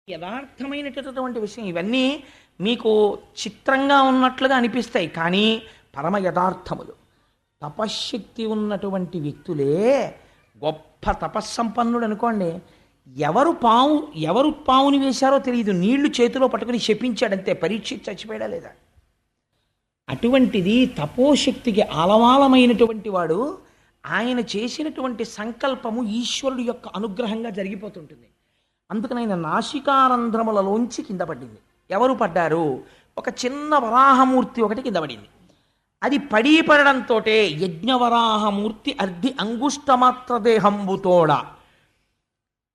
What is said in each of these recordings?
యథార్థమైనటువంటి విషయం ఇవన్నీ మీకు చిత్రంగా ఉన్నట్లుగా అనిపిస్తాయి, కానీ పరమ యథార్థములు. తపశ్శక్తి ఉన్నటువంటి వ్యక్తులే గొప్ప తపస్సంపన్నుడు అనుకోండి. ఎవరు పావుని వేశారో తెలియదు, నీళ్లు చేతిలో పట్టుకుని శపించాడంతే, పరీక్ష చచ్చిపోయాడా లేదా. అటువంటిది తపోశక్తికి ఆలవాలమైనటువంటి వాడు. ఆయన చేసినటువంటి సంకల్పము ఈశ్వరుడు యొక్క అనుగ్రహంగా జరిగిపోతుంటుంది. అందుకని ఆయన నాసికారంధ్రములలోంచి కింద పడింది. ఎవరు పడ్డారు? ఒక చిన్న వరాహమూర్తి ఒకటి కింద పడింది. అది పడడంతో యజ్ఞవరాహమూర్తి అర్ధి అంగుష్టమాత్ర దేహంబుతోడ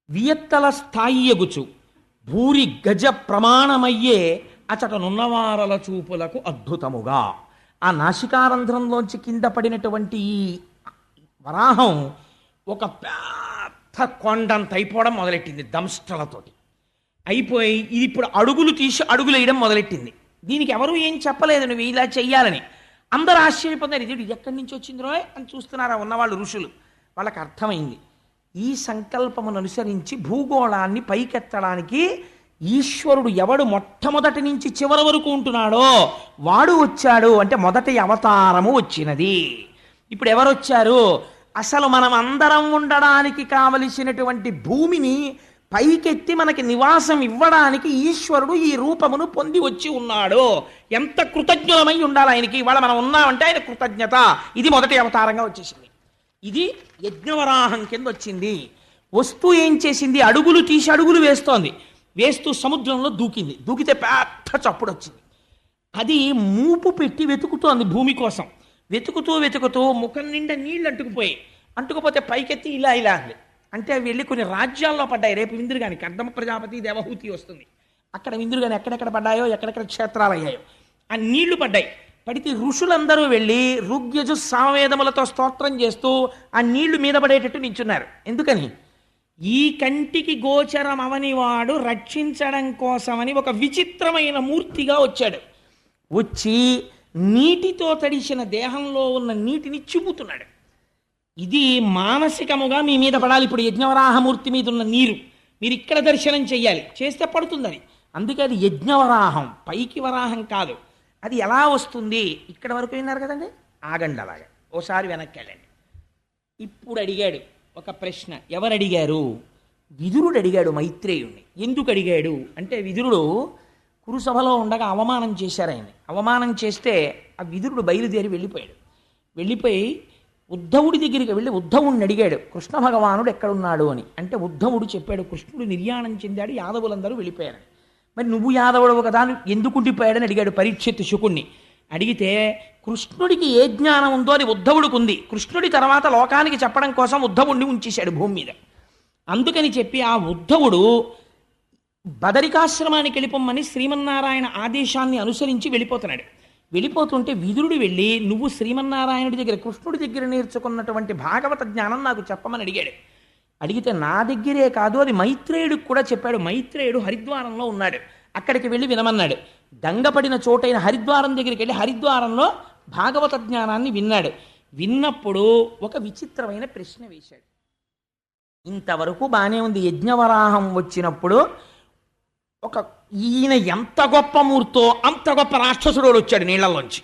వియత్తల స్థాయి ఎగుచు భూరి గజ ప్రమాణమయ్యే అచటనున్నవారల చూపులకు అద్భుతముగా. ఆ నాసికారంధ్రంలోంచి కింద పడినటువంటి ఈ వరాహం ఒక పెద్ద కొండంత అయిపోవడం మొదలెట్టింది. దంష్టలతోటి అయిపోయి ఇది ఇప్పుడు అడుగులు తీసి అడుగులు వేయడం మొదలెట్టింది. దీనికి ఎవరు ఏం చెప్పలేదు, నువ్వు ఇలా చెయ్యాలని. అందరూ ఆశ్చర్యపోతున్నారు, ఇది ఎక్కడి నుంచి వచ్చిందో అని చూస్తున్నారా ఉన్నవాళ్ళు ఋషులు. వాళ్ళకి అర్థమైంది, ఈ సంకల్పమును అనుసరించి భూగోళాన్ని పైకెత్తడానికి ఈశ్వరుడు ఎవడు మొట్టమొదటి నుంచి చివరి వరకు ఉంటున్నాడో వాడు వచ్చాడు. అంటే మొదటి అవతారము వచ్చినది. ఇప్పుడు ఎవరు వచ్చారు? అసలు మనం అందరం ఉండడానికి కావలసినటువంటి భూమిని పైకెత్తి మనకి నివాసం ఇవ్వడానికి ఈశ్వరుడు ఈ రూపమును పొంది వచ్చి ఉన్నాడు. ఎంత కృతజ్ఞమై ఉండాలి ఆయనకి. ఇవాళ మనం ఉన్నామంటే ఆయన కృతజ్ఞత. ఇది మొదటి అవతారంగా వచ్చేసింది. ఇది యజ్ఞవరాహం కింద వచ్చింది. వస్తూ ఏం చేసింది? అడుగులు తీసి అడుగులు వేస్తోంది. వేస్తూ సముద్రంలో దూకింది. దూకితే పెద్ద చప్పుడు వచ్చింది. అది మూపు పెట్టి వెతుకుతోంది భూమి కోసం. వెతుకుతూ ముఖం నిండా నీళ్ళు అంటుకుపోతే పైకెత్తి ఇలా అంది. అంటే అవి వెళ్ళి కొన్ని రాజ్యాల్లో పడ్డాయి. రేపు విందురుగాని కర్దమ ప్రజాపతి దేవహూతి వస్తుంది. అక్కడ విందురుగాని ఎక్కడెక్కడ పడ్డాయో, ఎక్కడెక్కడ క్షేత్రాలు అయ్యాయో ఆ నీళ్లు పడ్డాయి. పడితే ఋషులందరూ వెళ్ళి ఋగ్యజు సామవేదములతో స్తోత్రం చేస్తూ ఆ నీళ్లు మీద పడేటట్టు నించున్నారు. ఎందుకని? ఈ కంటికి గోచరం అవనివాడు రక్షించడం కోసమని ఒక విచిత్రమైన మూర్తిగా వచ్చాడు. వచ్చి నీటితో తడిసిన దేహంలో ఉన్న నీటిని చిమ్ముతున్నాడు. ఇది మానసికముగా మీ మీద పడాలి. ఇప్పుడు యజ్ఞవరాహమూర్తి మీద ఉన్న నీరు మీరు ఇక్కడ దర్శనం చెయ్యాలి. చేస్తే పడుతుందని. అందుకే అది యజ్ఞవరాహం, పైకి వరాహం కాదు. అది ఎలా వస్తుంది? ఇక్కడ వరకు విన్నారు కదండి, ఆగండి అలాగా, ఓసారి వెనక్కి వెళ్ళండి. ఇప్పుడు అడిగాడు ఒక ప్రశ్న. ఎవరు అడిగారు? విదురుడు అడిగాడు మైత్రేయుణ్ణి. ఎందుకు అడిగాడు అంటే, విదురుడు కురుసభలో ఉండగా అవమానం చేశారు ఆయన్ని. అవమానం చేస్తే ఆ విదురుడు బయలుదేరి వెళ్ళిపోయి ఉద్ధవుడి దగ్గరికి వెళ్ళి ఉద్ధవుడిని అడిగాడు, కృష్ణ భగవానుడు ఎక్కడున్నాడు అని. అంటే ఉద్ధవుడు చెప్పాడు, కృష్ణుడు నిర్యాణం చెందాడు, యాదవులందరూ వెళ్ళిపోయారని. మరి నువ్వు యాదవుడవు కదా, ఎందుకు ఉండిపోయాడని అడిగాడు పరీక్షిత్ శుకుణ్ణి. అడిగితే కృష్ణుడికి ఏ జ్ఞానం ఉందో అది ఉద్ధవుడికి ఉంది. కృష్ణుడి తర్వాత లోకానికి చెప్పడం కోసం ఉద్ధవుడిని ఉంచేశాడు భూమి మీద. అందుకని చెప్పి ఆ ఉద్ధవుడు బదరికాశ్రమానికి వెళ్ళిపోమ్మని శ్రీమన్నారాయణ ఆదేశాన్ని అనుసరించి వెళ్ళిపోతుంటే విదురుడు వెళ్ళి, నువ్వు శ్రీమన్నారాయణుడి దగ్గర కృష్ణుడి దగ్గర నేర్చుకున్నటువంటి భాగవత జ్ఞానం నాకు చెప్పమని అడిగాడు. అడిగితే నా దగ్గరే కాదు, అది మైత్రేయుడికి కూడా చెప్పాడు. మైత్రేయుడు హరిద్వారంలో ఉన్నాడు, అక్కడికి వెళ్ళి వినమన్నాడు. గంగపడిన చోటైన హరిద్వారం దగ్గరికి వెళ్ళి హరిద్వారంలో భాగవత జ్ఞానాన్ని విన్నాడు. విన్నప్పుడు ఒక విచిత్రమైన ప్రశ్న వేశాడు. ఇంతవరకు బాగానే ఉంది. యజ్ఞవరాహం వచ్చినప్పుడు ఈయన ఎంత గొప్ప మూర్తో అంత గొప్ప రాక్షసుడు వచ్చాడు నీళ్లలోంచి.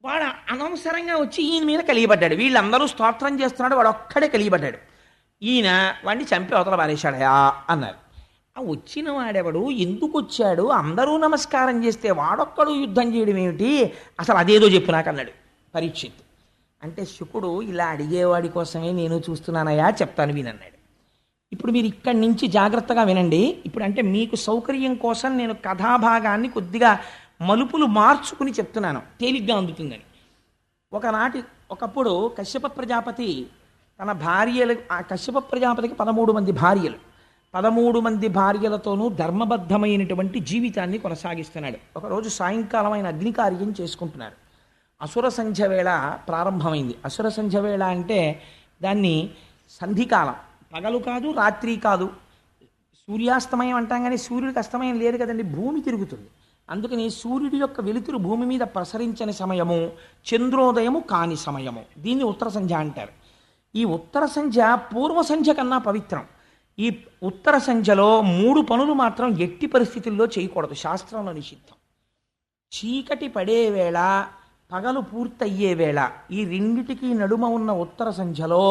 వాడు అనవసరంగా వచ్చి ఈయన మీద కలిగిపడ్డాడు. వీళ్ళందరూ స్తోత్రం చేస్తున్నాడు, వాడు ఒక్కడే కలిగిపడ్డాడు. ఈయన వాడిని చంపి అవతల పారేశాడయా అన్నారు. ఆ వచ్చిన వాడెవడు, ఎందుకు వచ్చాడు, అందరూ నమస్కారం చేస్తే వాడొక్కడు యుద్ధం చేయడం ఏమిటి, అసలు అదేదో చెప్పు నాకు అన్నాడు పరీక్షిత్. అంటే శుకుడు, ఇలా అడిగేవాడి కోసమే నేను చూస్తున్నానయా, చెప్తాను వినన్నాడు. ఇప్పుడు మీరు ఇక్కడి నుంచి జాగ్రత్తగా వినండి. ఇప్పుడు అంటే మీకు సౌకర్యం కోసం నేను కథాభాగాన్ని కొద్దిగా మలుపులు మార్చుకుని చెప్తున్నాను, తేలిగ్గా అందుతుందని. ఒకప్పుడు కశ్యప ప్రజాపతి తన భార్యలు, ఆ కశ్యప ప్రజాపతికి 13 మంది భార్యలు, 13 మంది భార్యలతోనూ ధర్మబద్ధమైనటువంటి జీవితాన్ని కొనసాగిస్తున్నాడు. ఒకరోజు సాయంకాలం ఆయన అగ్నికార్యం చేసుకుంటున్నారు. అసుర సంధ్య వేళ ప్రారంభమైంది. అసుర సంధ్య వేళ అంటే దాన్ని సంధికాలం, పగలు కాదు రాత్రి కాదు. సూర్యాస్తమయం అంటాం కానీ సూర్యుడికి అస్తమయం లేదు కదండి, భూమి తిరుగుతుంది. అందుకని సూర్యుడి యొక్క వెలుతురు భూమి మీద ప్రసరించని సమయము, చంద్రోదయము కాని సమయము, దీన్ని ఉత్తర సంధ్య అంటారు. ఈ ఉత్తర సంధ్య పూర్వ సంధ్య కన్నా పవిత్రం. ఈ ఉత్తర సంధ్యలో 3 పనులు మాత్రం ఎట్టి పరిస్థితుల్లో చేయకూడదు, శాస్త్రంలో నిషిద్ధం. చీకటి పడే వేళ, పగలు పూర్తయ్యే వేళ, ఈ రెండిటికి నడుమ ఉన్న ఉత్తర సంధ్యలో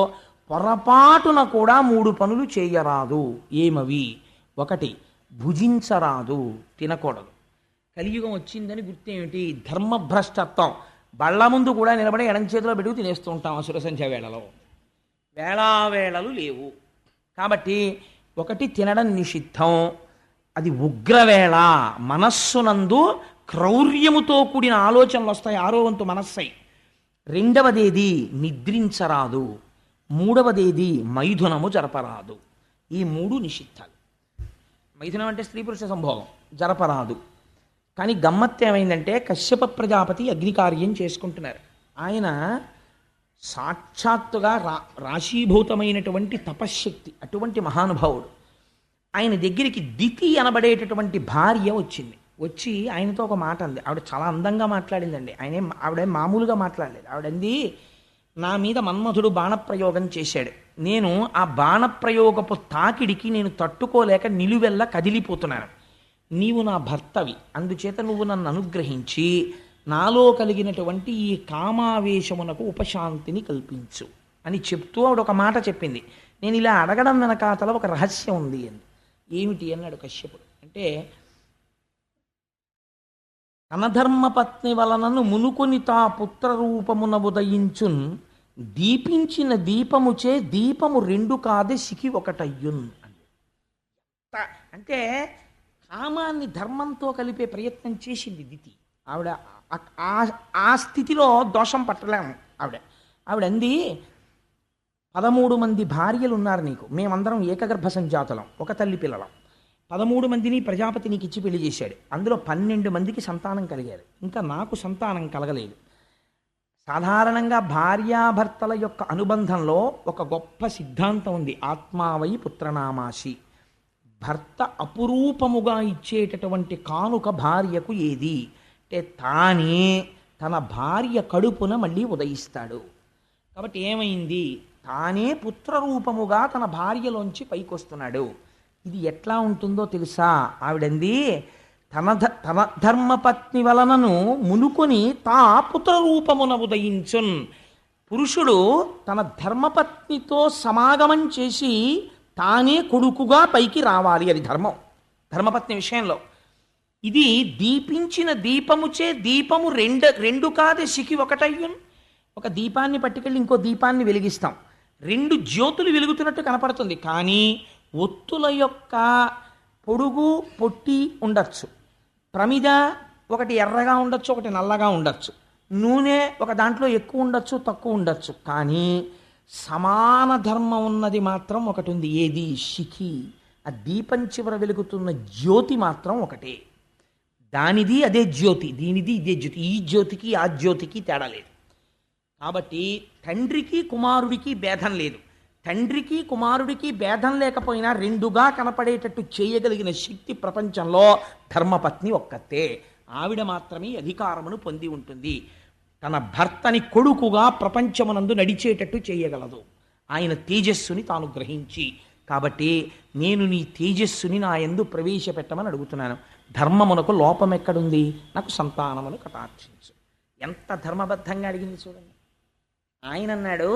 పొరపాటున కూడా 3 పనులు చేయరాదు. ఏమవి? 1, భుజించరాదు, తినకూడదు. కలియుగం వచ్చిందని గుర్తేమిటి? ధర్మభ్రష్టత్వం. బళ్ళ ముందు కూడా నిలబడి ఎడం చేతిలో పెట్టుకు తినేస్తూ ఉంటాం అసుర సంధ్య వేళలో. వేళావేళలు లేవు. కాబట్టి 1, తినడం నిషిద్ధం. అది ఉగ్రవేళ. మనస్సునందు క్రౌర్యముతో కూడిన ఆలోచనలు వస్తాయి, ఆరో వంతు మనస్సై. 2వదేది నిద్రించరాదు. 3వదేది మైథునము జరపరాదు. ఈ 3 నిషిద్ధాలు. మైథునం అంటే స్త్రీ పురుష సంభోగం, జరపరాదు. కానీ గమ్మత్తు ఏమైందంటే, కశ్యప ప్రజాపతి అగ్నికార్యం చేసుకుంటున్నారు. ఆయన సాక్షాత్తుగా రాశీభూతమైనటువంటి తపశ్శక్తి, అటువంటి మహానుభావుడు. ఆయన దగ్గరికి దితి అనబడేటటువంటి భార్య వచ్చింది. వచ్చి ఆయనతో ఒక మాట అంది. ఆవిడ చాలా అందంగా మాట్లాడిందండి. ఆవిడ మామూలుగా మాట్లాడలేదు. ఆవిడంది, నా మీద మన్మధుడు బాణప్రయోగం చేశాడు. నేను ఆ బాణప్రయోగపు తాకిడికి నేను తట్టుకోలేక నిలువెల్లా కదిలిపోతున్నాను. నీవు నా భర్తవి, అందుచేత నువ్వు నన్ను అనుగ్రహించి నాలో కలిగినటువంటి ఈ కామావేశమునకు ఉపశాంతిని కల్పించు అని చెప్తూ ఆవిడ ఒక మాట చెప్పింది. నేను ఇలా అడగడం వెనకాతల ఒక రహస్యం ఉంది అని. ఏమిటి అన్నాడు కశ్యపుడు. అంటే, అనధర్మపత్ని వలనను మునుకొని తా పుత్రరూపమున ఉదయించున్, దీపించిన దీపముచే దీపము 2 కాదే సికి ఒకటయ్యున్. అంటే కామాన్ని ధర్మంతో కలిపే ప్రయత్నం చేసింది దితి. ఆవిడ ఆ స్థితిలో దోషం పట్టలేము. ఆవిడంది, 13 మంది భార్యలు ఉన్నారు నీకు, మేమందరం ఏకగర్భ సంజాతులం, ఒక తల్లి పిల్లలం. 13 మందిని ప్రజాపతి నీకు ఇచ్చి పెళ్లి చేశాడు. అందులో 12 మందికి సంతానం కలిగారు, ఇంకా నాకు సంతానం కలగలేదు. సాధారణంగా భార్యాభర్తల యొక్క అనుబంధంలో ఒక గొప్ప సిద్ధాంతం ఉంది, ఆత్మావై పుత్రనామాసి. భర్త అపురూపముగా ఇచ్చేటటువంటి కానుక భార్యకు ఏది అంటే, తానే తన భార్య కడుపున మళ్ళీ ఉదయిస్తాడు. కాబట్టి ఏమైంది? తానే పుత్రరూపముగా తన భార్యలోంచి పైకొస్తున్నాడు. ఇది ఎట్లా ఉంటుందో తెలుసా? ఆవిడంది, తన ధర్మపత్ని వలనను మునుకొని తా పుత్రరూపమున ఉదయించున్. పురుషుడు తన ధర్మపత్నితో సమాగమం చేసి తానే కొడుకుగా పైకి రావాలి. అది ధర్మం, ధర్మపత్ని విషయంలో. ఇది దీపించిన దీపముచే దీపము 2 కాదే సికి ఒకటయ్యున్. ఒక దీపాన్ని పట్టుకెళ్ళి ఇంకో దీపాన్ని వెలిగిస్తాం, 2 జ్యోతులు వెలుగుతున్నట్టు కనపడుతుంది. కానీ ఒత్తుల యొక్క పొడుగు పొట్టి ఉండొచ్చు, ప్రమిద ఒకటి ఎర్రగా ఉండొచ్చు, ఒకటి నల్లగా ఉండొచ్చు, నూనె ఒక దాంట్లో ఎక్కువ ఉండొచ్చు, తక్కువ ఉండొచ్చు. కానీ సమాన ధర్మం ఉన్నది మాత్రం ఒకటి ఉంది. ఏది? శిఖి. ఆ దీపం చివర వెలుగుతున్న జ్యోతి మాత్రం ఒకటే. దానిది అదే జ్యోతి, దీనిది ఇదే జ్యోతి. ఈ జ్యోతికి ఆ జ్యోతికి తేడా లేదు. కాబట్టి తండ్రికి కుమారుడికి భేదం లేదు. తండ్రికి కుమారుడికి భేదం లేకపోయినా 2గా కనపడేటట్టు చేయగలిగిన శక్తి ప్రపంచంలో ధర్మపత్ని ఒక్కతే. ఆవిడ మాత్రమే అధికారమును పొంది ఉంటుంది. తన భర్తని కొడుకుగా ప్రపంచమునందు నడిచేటట్టు చేయగలదు, ఆయన తేజస్సుని తాను గ్రహించి. కాబట్టి నేను నీ తేజస్సుని నా యందు ప్రవేశపెట్టమని అడుగుతున్నాను. ధర్మమునకు లోపం ఎక్కడుంది? నాకు సంతానమును కటాక్షించు. ఎంత ధర్మబద్ధంగా అడిగింది చూడండి. ఆయన అన్నాడు,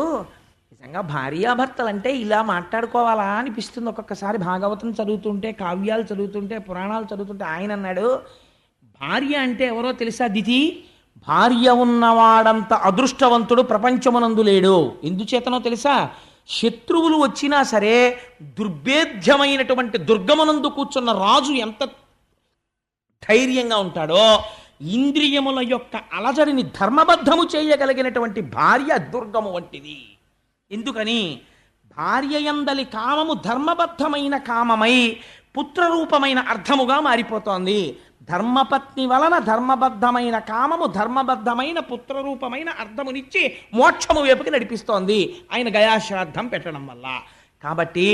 నిజంగా భార్యాభర్తలంటే ఇలా మాట్లాడుకోవాలా అనిపిస్తుంది ఒక్కొక్కసారి. భాగవతం చదువుతుంటే, కావ్యాలు చదువుతుంటే, పురాణాలు చదువుతుంటే. ఆయన అన్నాడు, భార్య అంటే ఎవరో తెలుసా దితి? భార్య ఉన్నవాడంత అదృష్టవంతుడు ప్రపంచమునందు లేడు. ఎందుచేతనో తెలుసా? శత్రువులు వచ్చినా సరే దుర్భేద్యమైనటువంటి దుర్గమునందు కూర్చున్న రాజు ఎంత ధైర్యంగా ఉంటాడో, ఇంద్రియముల యొక్క అలజడిని ధర్మబద్ధము చేయగలిగినటువంటి భార్య దుర్గము వంటిది. ఎందుకని? భార్య యందలి కామము ధర్మబద్ధమైన కామమై పుత్రరూపమైన అర్థముగా మారిపోతోంది. ధర్మపత్ని వలన ధర్మబద్ధమైన కామము ధర్మబద్ధమైన పుత్రరూపమైన అర్థమునిచ్చి మోక్షము వైపుకి నడిపిస్తోంది ఆయన గయాశ్రాద్ధం పెట్టడం వల్ల. కాబట్టి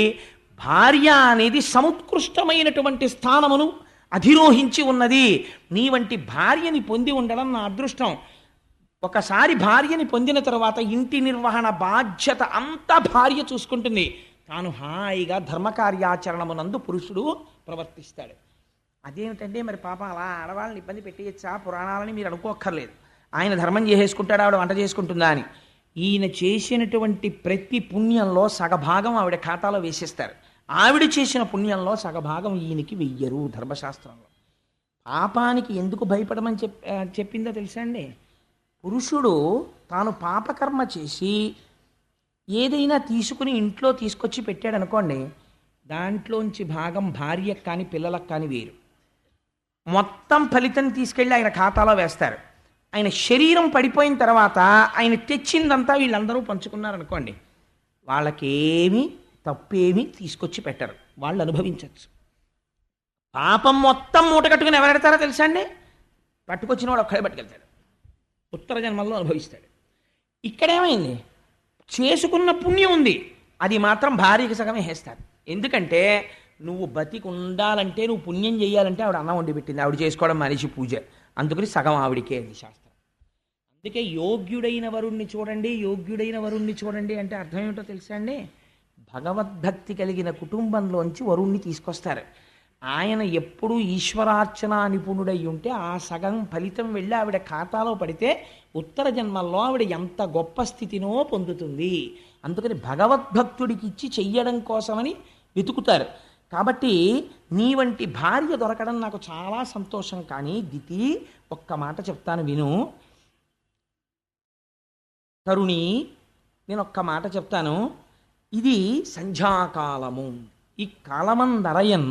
భార్య అనేది సముత్కృష్టమైనటువంటి స్థానమును అధిరోహించి ఉన్నది. నీ వంటి భార్యని పొంది ఉండడం నా అదృష్టం. ఒకసారి భార్యని పొందిన తర్వాత ఇంటి నిర్వహణ బాధ్యత అంతా భార్య చూసుకుంటుంది. తాను హాయిగా ధర్మకార్యాచరణమునందు పురుషుడు ప్రవర్తిస్తాడు. అదేమిటంటే మరి పాపం అలా ఆడవాళ్ళని ఇబ్బంది పెట్టేయచ్చా పురాణాలని మీరు అనుకోక్కర్లేదు. ఆయన ధర్మం చేసేసుకుంటాడు, ఆవిడ వంట చేసుకుంటుందా అని. ఈయన చేసినటువంటి ప్రతి పుణ్యంలో సగభాగం ఆవిడ ఖాతాలో వేసేస్తారు. ఆవిడ చేసిన పుణ్యంలో సగభాగం ఈయనకి వెయ్యరు ధర్మశాస్త్రంలో. పాపానికి ఎందుకు భయపడమని చెప్పిందో తెలుసా అండి? పురుషుడు తాను పాపకర్మ చేసి ఏదైనా తీసుకుని ఇంట్లో తీసుకొచ్చి పెట్టాడు అనుకోండి, దాంట్లోంచి భాగం భార్యకు కానీ పిల్లలకు కానీ వేరు. మొత్తం ఫలితం తీసుకెళ్ళి ఆయన ఖాతాలో వేస్తారు. ఆయన శరీరం పడిపోయిన తర్వాత ఆయన తెచ్చిందంతా వీళ్ళందరూ పంచుకున్నారనుకోండి, వాళ్ళకేమీ తప్పేమీ తీసుకొచ్చి పెట్టరు, వాళ్ళు అనుభవించవచ్చు. పాపం మొత్తం మూట కట్టుకుని ఎవరెడతారో తెలుసా అండి? పట్టుకొచ్చిన వాడు ఒక్కడే పట్టుకెళ్తాడు, ఉత్తర జన్మల్లో అనుభవిస్తాడు. ఇక్కడేమైంది? చేసుకున్న పుణ్యం ఉంది, అది మాత్రం భార్యకి సగమే వేస్తారు. ఎందుకంటే నువ్వు బతికి ఉండాలంటే, నువ్వు పుణ్యం చేయాలంటే ఆవిడ అన్నం వండి పెట్టింది, ఆవిడ చేసుకోవడం మనిషి పూజ, అందుకని సగం ఆవిడికే అది శాస్త్రం. అందుకే యోగ్యుడైన వరుణ్ణి చూడండి, యోగ్యుడైన వరుణ్ణి చూడండి అంటే అర్థం ఏమిటో తెలుసా అండి? భగవద్భక్తి కలిగిన కుటుంబంలోంచి వరుణ్ణి తీసుకొస్తారు. ఆయన ఎప్పుడూ ఈశ్వరార్చన నిపుణుడై ఉంటే ఆ సగం ఫలితం వెళ్ళి ఆవిడ ఖాతాలో పడితే ఉత్తర జన్మల్లో ఆవిడ ఎంత గొప్ప స్థితినో పొందుతుంది. అందుకని భగవద్భక్తుడికి ఇచ్చి చెయ్యడం కోసమని వెతుకుతారు. కాబట్టి నీ వంటి భార్య దొరకడం నాకు చాలా సంతోషం. కానీ దితి, ఒక్క మాట చెప్తాను విను. తరుణి, నేను ఒక్క మాట చెప్తాను. ఇది సంధ్యాకాలము. ఈ కాలమందరయన్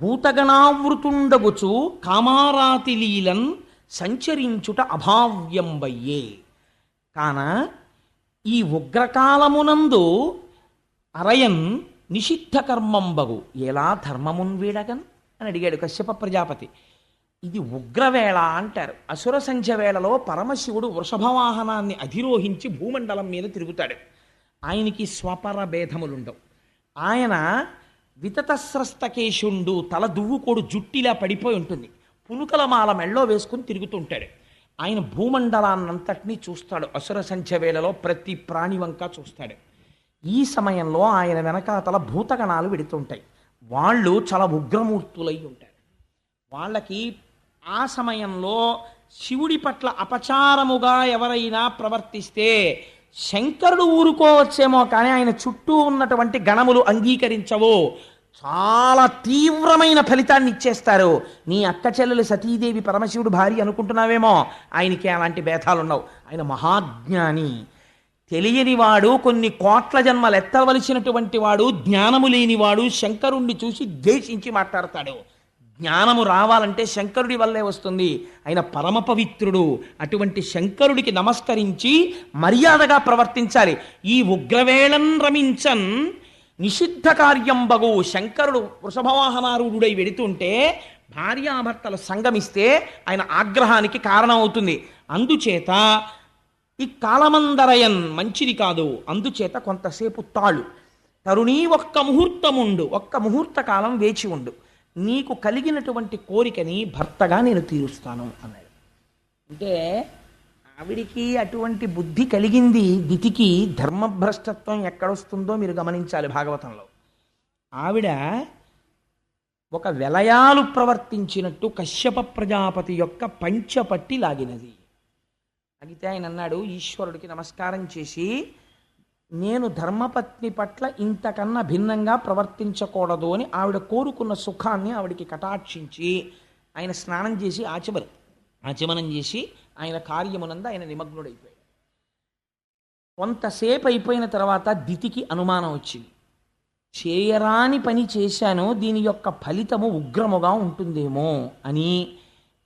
భూతగణావృతుండగుచు కామారాతి లీలన్ సంచరించుట అభావ్యంబయ్యే. కాన ఈ ఉగ్రకాలమునందు అరయన్ నిషిద్ధ కర్మంబగు ఎలా ధర్మమున్ వీడగన్ అని అడిగాడు కశ్యప ప్రజాపతి. ఇది ఉగ్రవేళ అంటారు. అసుర సంధ్య వేళలో పరమశివుడు వృషభవాహనాన్ని అధిరోహించి భూమండలం మీద తిరుగుతాడు. ఆయనకి స్వపర భేదములుండవు. ఆయన వితతస్రస్తకేశుండు, తల దువ్వుకోడు జుట్టిలా పడిపోయి ఉంటుంది, పునుకల మాల మెళ్ళో వేసుకుని తిరుగుతుంటాడు. ఆయన భూమండలాన్నంతటినీ చూస్తాడు. అసుర సంధ్య వేళలో ప్రతి ప్రాణి వంక చూస్తాడు. ఈ సమయంలో ఆయన వెనకాతల భూతగణాలు వెడుతుంటాయి. వాళ్ళు చాలా ఉగ్రమూర్తులై ఉంటారు. వాళ్ళకి ఆ సమయంలో శివుడి పట్ల అపచారముగా ఎవరైనా ప్రవర్తిస్తే శంకరుడు ఊరుకోవచ్చేమో, కానీ ఆయన చుట్టూ ఉన్నటువంటి గణములు అంగీకరించవు. చాలా తీవ్రమైన ఫలితాన్ని ఇచ్చేస్తారు. నీ అక్క చెల్లెలు సతీదేవి పరమశివుడు భార్య అనుకుంటున్నావేమో, ఆయనకి అలాంటి భేదాలున్నావు. ఆయన మహాజ్ఞాని, తెలియనివాడు, కొన్ని కోట్ల జన్మలు ఎత్తవలసినటువంటి వాడు, జ్ఞానము లేనివాడు. శంకరుణ్ణి చూసి ద్వేషించి మాట్లాడతాడు. జ్ఞానము రావాలంటే శంకరుడి వల్లే వస్తుంది. ఆయన పరమ పవిత్రుడు. అటువంటి శంకరుడికి నమస్కరించి మర్యాదగా ప్రవర్తించాలి. ఈ ఉగ్రవేళన్ రమించన్ నిషిద్ధ కార్యం బగు. శంకరుడు వృషభవాహనారూఢుడై వెడుతుంటే భార్యాభర్తలు సంగమిస్తే ఆయన ఆగ్రహానికి కారణమవుతుంది. అందుచేత ఈ కాలమందరయన్ మంచిది కాదు. అందుచేత కొంతసేపు తాళు. తరుణీ, ఒక్క ముహూర్తముండు, ఒక్క ముహూర్త కాలం వేచి ఉండు, నీకు కలిగినటువంటి కోరికని భర్తగా నేను తీరుస్తాను అన్నాడు. అంటే ఆవిడికి అటువంటి బుద్ధి కలిగింది. దితికి ధర్మభ్రష్టత్వం ఎక్కడొస్తుందో మీరు గమనించాలి భాగవతంలో. ఆవిడ ఒక వెలయాలు ప్రవర్తించినట్టు కశ్యప ప్రజాపతి యొక్క పంచపట్టి లాగినది. అగితే ఆయన అన్నాడు, ఈశ్వరుడికి నమస్కారం చేసి, నేను ధర్మపత్ని పట్ల ఇంతకన్నా భిన్నంగా ప్రవర్తించకూడదు అని ఆవిడ కోరుకున్న సుఖాన్ని ఆవిడికి కటాక్షించి ఆయన స్నానం చేసి ఆచమనం చేసి ఆయన కార్యమునందు ఆయన నిమగ్నుడైపోయాడు. కొంతసేపు అయిపోయిన తర్వాత దితికి అనుమానం వచ్చింది. చేయరాని పని చేశాను, దీని యొక్క ఫలితము ఉగ్రముగా ఉంటుందేమో అని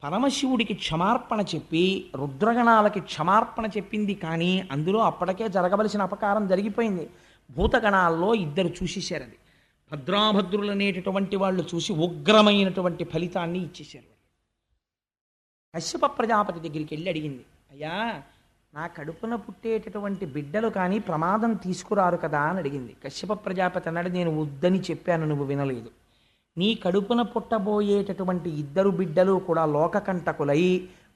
పరమశివుడికి క్షమార్పణ చెప్పి రుద్రగణాలకి క్షమార్పణ చెప్పింది. కానీ అందులో అప్పటికే జరగవలసిన అపకారం జరిగిపోయింది. భూతగణాల్లో ఇద్దరు చూసేశారు. అది భద్రాభద్రులు అనేటటువంటి వాళ్ళు చూసి ఉగ్రమైనటువంటి ఫలితాన్ని ఇచ్చేశారు. కశ్యప ప్రజాపతి దగ్గరికి వెళ్ళి అడిగింది, అయ్యా, నా కడుపున పుట్టేటటువంటి బిడ్డలు కానీ ప్రమాదం తీసుకురారు కదా అని అడిగింది. కశ్యప ప్రజాపతి అన్నాడు, నేను వద్దని చెప్పాను, నువ్వు వినలేదు. నీ కడుపున పుట్టబోయేటటువంటి ఇద్దరు బిడ్డలు కూడా లోకకంటకులై,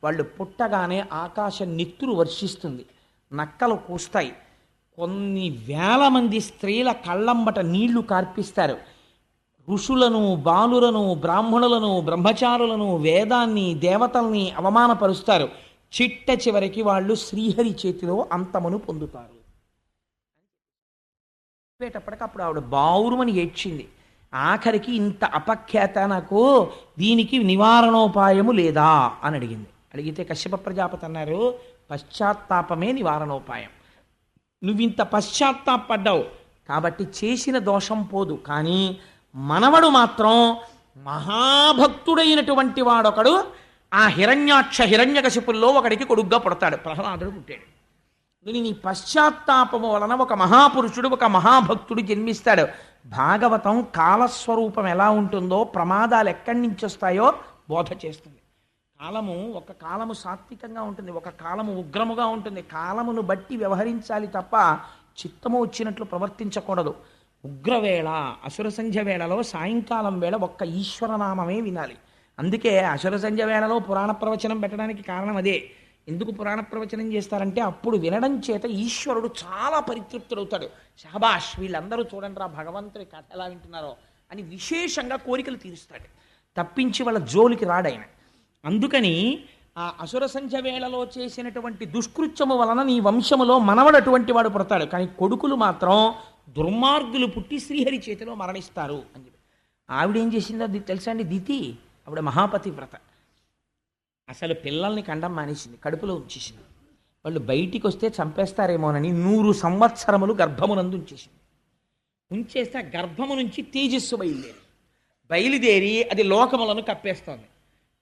వాళ్ళు పుట్టగానే ఆకాశ నెత్తురు వర్షిస్తుంది, నక్కలు కూస్తాయి, కొన్ని వేల మంది స్త్రీల కళ్ళంబట నీళ్లు కార్పిస్తారు. ఋషులను, బాలులను, బ్రాహ్మణులను, బ్రహ్మచారులను, వేదాన్ని, దేవతల్ని అవమానపరుస్తారు. చిట్ట చివరికి వాళ్ళు శ్రీహరి చేతిలో అంతమును పొందుతారు. చెప్పేటప్పటికి ఆవిడ బావురుమని ఏడ్చింది. ఆఖరికి ఇంత అపఖ్యాత నాకు, దీనికి నివారణోపాయము లేదా అని అడిగింది. అడిగితే కశ్యప ప్రజాపతి అన్నారు, పశ్చాత్తాపమే నివారణోపాయం. నువ్వింత పశ్చాత్తాపడ్డావు కాబట్టి చేసిన దోషం పోదు, కానీ మనవడు మాత్రం మహాభక్తుడైనటువంటి వాడొకడు ఆ హిరణ్యకశిపుల్లో ఒకడికి కొడుగ్గా పుడతాడు. ప్రహ్లాదుడు పుట్టాడు. నీ పశ్చాత్తాపము వలన ఒక మహాపురుషుడు, ఒక మహాభక్తుడు జన్మిస్తాడు. భాగవతం కాలస్వరూపం ఎలా ఉంటుందో, ప్రమాదాలు ఎక్కడి నుంచి వస్తాయో బోధ చేస్తుంది. ఒక కాలము సాత్వికంగా ఉంటుంది, ఒక కాలము ఉగ్రముగా ఉంటుంది. కాలమును బట్టి వ్యవహరించాలి తప్ప చిత్తము వచ్చినట్లు ప్రవర్తించకూడదు. ఉగ్రవేళ, అసుర సంధ్య వేళలో, సాయంకాలం వేళ ఒక్క ఈశ్వరనామమే వినాలి. అందుకే అసుర సంధ్య వేళలో పురాణ ప్రవచనం పెట్టడానికి కారణం అదే. ఎందుకు పురాణ ప్రవచనం చేస్తారంటే అప్పుడు వినడం చేత ఈశ్వరుడు చాలా పరితృప్తుడవుతాడు. షహబాష్, వీళ్ళందరూ చూడండి రా భగవంతుడి కథ ఎలా వింటున్నారో అని విశేషంగా కోరికలు తీరుస్తాడు. తప్పించి వాళ్ళ జోలికి రాడాయన. అందుకని ఆ అసుర సంధ్య వేళలో చేసినటువంటి దుష్కృత్యము వలన నీ వంశములో మనవడు అటువంటి వాడు పుడతాడు, కానీ కొడుకులు మాత్రం దుర్మార్గులు పుట్టి శ్రీహరి చేతిలో మరణిస్తారు అని చెప్పి. ఆవిడేం చేసిందో తెలుసా అండి? దితి ఆవిడ మహాపతి వ్రత. అసలు పిల్లల్ని కండం మానేసింది, కడుపులో ఉంచేసింది. వాళ్ళు బయటికి వస్తే చంపేస్తారేమోనని 100 సంవత్సరములు గర్భమునందు ఉంచేసింది. ఉంచేస్తే ఆ గర్భము నుంచి తేజస్సు బయలుదేరి అది లోకములను కప్పేస్తోంది.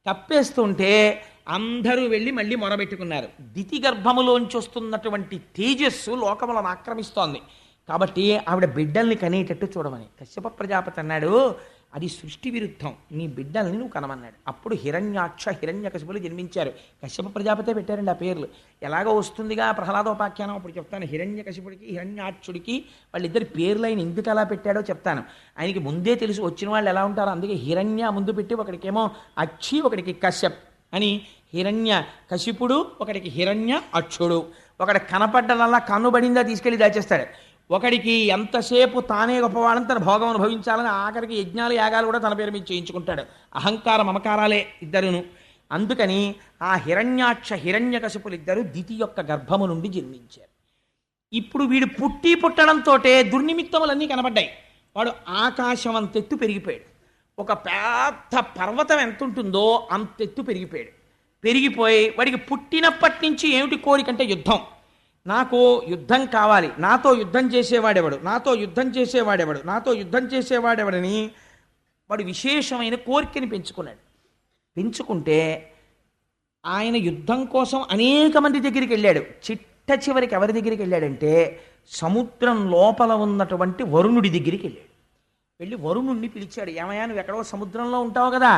కప్పేస్తుంటే అందరూ వెళ్ళి మళ్ళీ మొరబెట్టుకున్నారు. దితి గర్భములోంచి వస్తున్నటువంటి తేజస్సు లోకములను ఆక్రమిస్తోంది. కాబట్టి ఆవిడ బిడ్డల్ని కనేటట్టు చూడమని కశ్యప ప్రజాపతి అన్నాడు, అది సృష్టి విరుద్ధం, నీ బిడ్డల్ని నువ్వు కనమన్నాడు. అప్పుడు హిరణ్యాక్ష, హిరణ్యకశిపులు జన్మించారు. కశ్యప ప్రజాపతే పెట్టారండి ఆ పేర్లు. ఎలాగో వస్తుందిగా ప్రహ్లాదోపాఖ్యానం, అప్పుడు చెప్తాను. హిరణ్యకశిపుడికి, హిరణ్యాక్షుడికి వాళ్ళిద్దరి పేర్లు ఆయన ఎందుకు అలా పెట్టాడో చెప్తాను. ఆయనకి ముందే తెలుసు వచ్చిన వాళ్ళు ఎలా ఉంటారో. అందుకే హిరణ్య ముందు పెట్టి, ఒకడికేమో అక్షి, ఒకడికి కశ్యప్ అని. హిరణ్య కశిపుడు, ఒకడికి హిరణ్య అక్షుడు. ఒకటి కనపడ్డనల్లా కన్నుబడిందా తీసుకెళ్ళి దాచేస్తాడు. ఒకడికి ఎంతసేపు తానే గొప్పవాడని తన భోగం అనుభవించాలని ఆఖరికి యజ్ఞాలు, యాగాలు కూడా తన పేరు మీద చేయించుకుంటాడు. అహంకార మమకారాలే ఇద్దరును. అందుకని ఆ హిరణ్యాక్ష, హిరణ్యకశిపులు ఇద్దరు దితి యొక్క గర్భము నుండి జన్మించారు. ఇప్పుడు వీడు పుట్టడంతో దుర్నిమిత్తములన్నీ కనబడ్డాయి. వాడు ఆకాశం అంతెత్తు పెరిగిపోయాడు. ఒక పెద్ద పర్వతం ఎంత ఉంటుందో అంతెత్తు పెరిగిపోయాడు. పెరిగిపోయి వాడికి పుట్టినప్పటి నుంచి ఏమిటి కోరికంటే యుద్ధం. నాకు యుద్ధం కావాలి, నాతో యుద్ధం చేసేవాడెవడు, నాతో యుద్ధం చేసేవాడెవడు, నాతో యుద్ధం చేసేవాడెవడని వాడు విశేషమైన కోరికని పెంచుకున్నాడు. పెంచుకుంటే ఆయన యుద్ధం కోసం అనేక మంది దగ్గరికి వెళ్ళాడు. చిట్ట చివరికి ఎవరి దగ్గరికి వెళ్ళాడంటే సముద్రం లోపల ఉన్నటువంటి వరుణుడి దగ్గరికి వెళ్ళాడు. వెళ్ళి వరుణుణ్ణి పిలిచాడు. ఏమయ్యా, నువ్వు ఎక్కడో సముద్రంలో ఉంటావు కదా,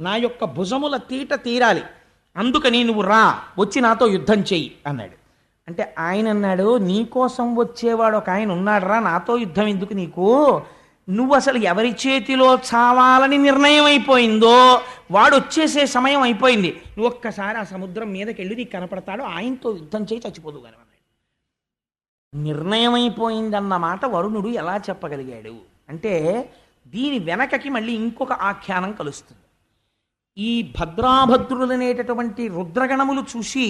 నా యొక్క భుజముల తీట తీరాలి, అందుకని నువ్వు రా, వచ్చి నాతో యుద్ధం చెయ్యి అన్నాడు. అంటే ఆయన అన్నాడు, నీకోసం వచ్చేవాడు ఒక ఆయన ఉన్నాడురా, నాతో యుద్ధం ఎందుకు నీకు? నువ్వు అసలు ఎవరి చేతిలో చావాలని నిర్ణయం అయిపోయిందో వాడు వచ్చేసే సమయం అయిపోయింది. నువ్వు ఒక్కసారి ఆ సముద్రం మీదకి వెళ్ళి నీకు కనపడతాడు, ఆయనతో యుద్ధం చేయి, చచ్చిపోదు కానీ అన్నాడు. నిర్ణయం అయిపోయిందన్నమాట వరుణుడు ఎలా చెప్పగలిగాడు అంటే దీని వెనకకి మళ్ళీ ఇంకొక ఆఖ్యానం కలుస్తుంది. ఈ భద్రాభద్రులనేటటువంటి రుద్రగణములు చూసి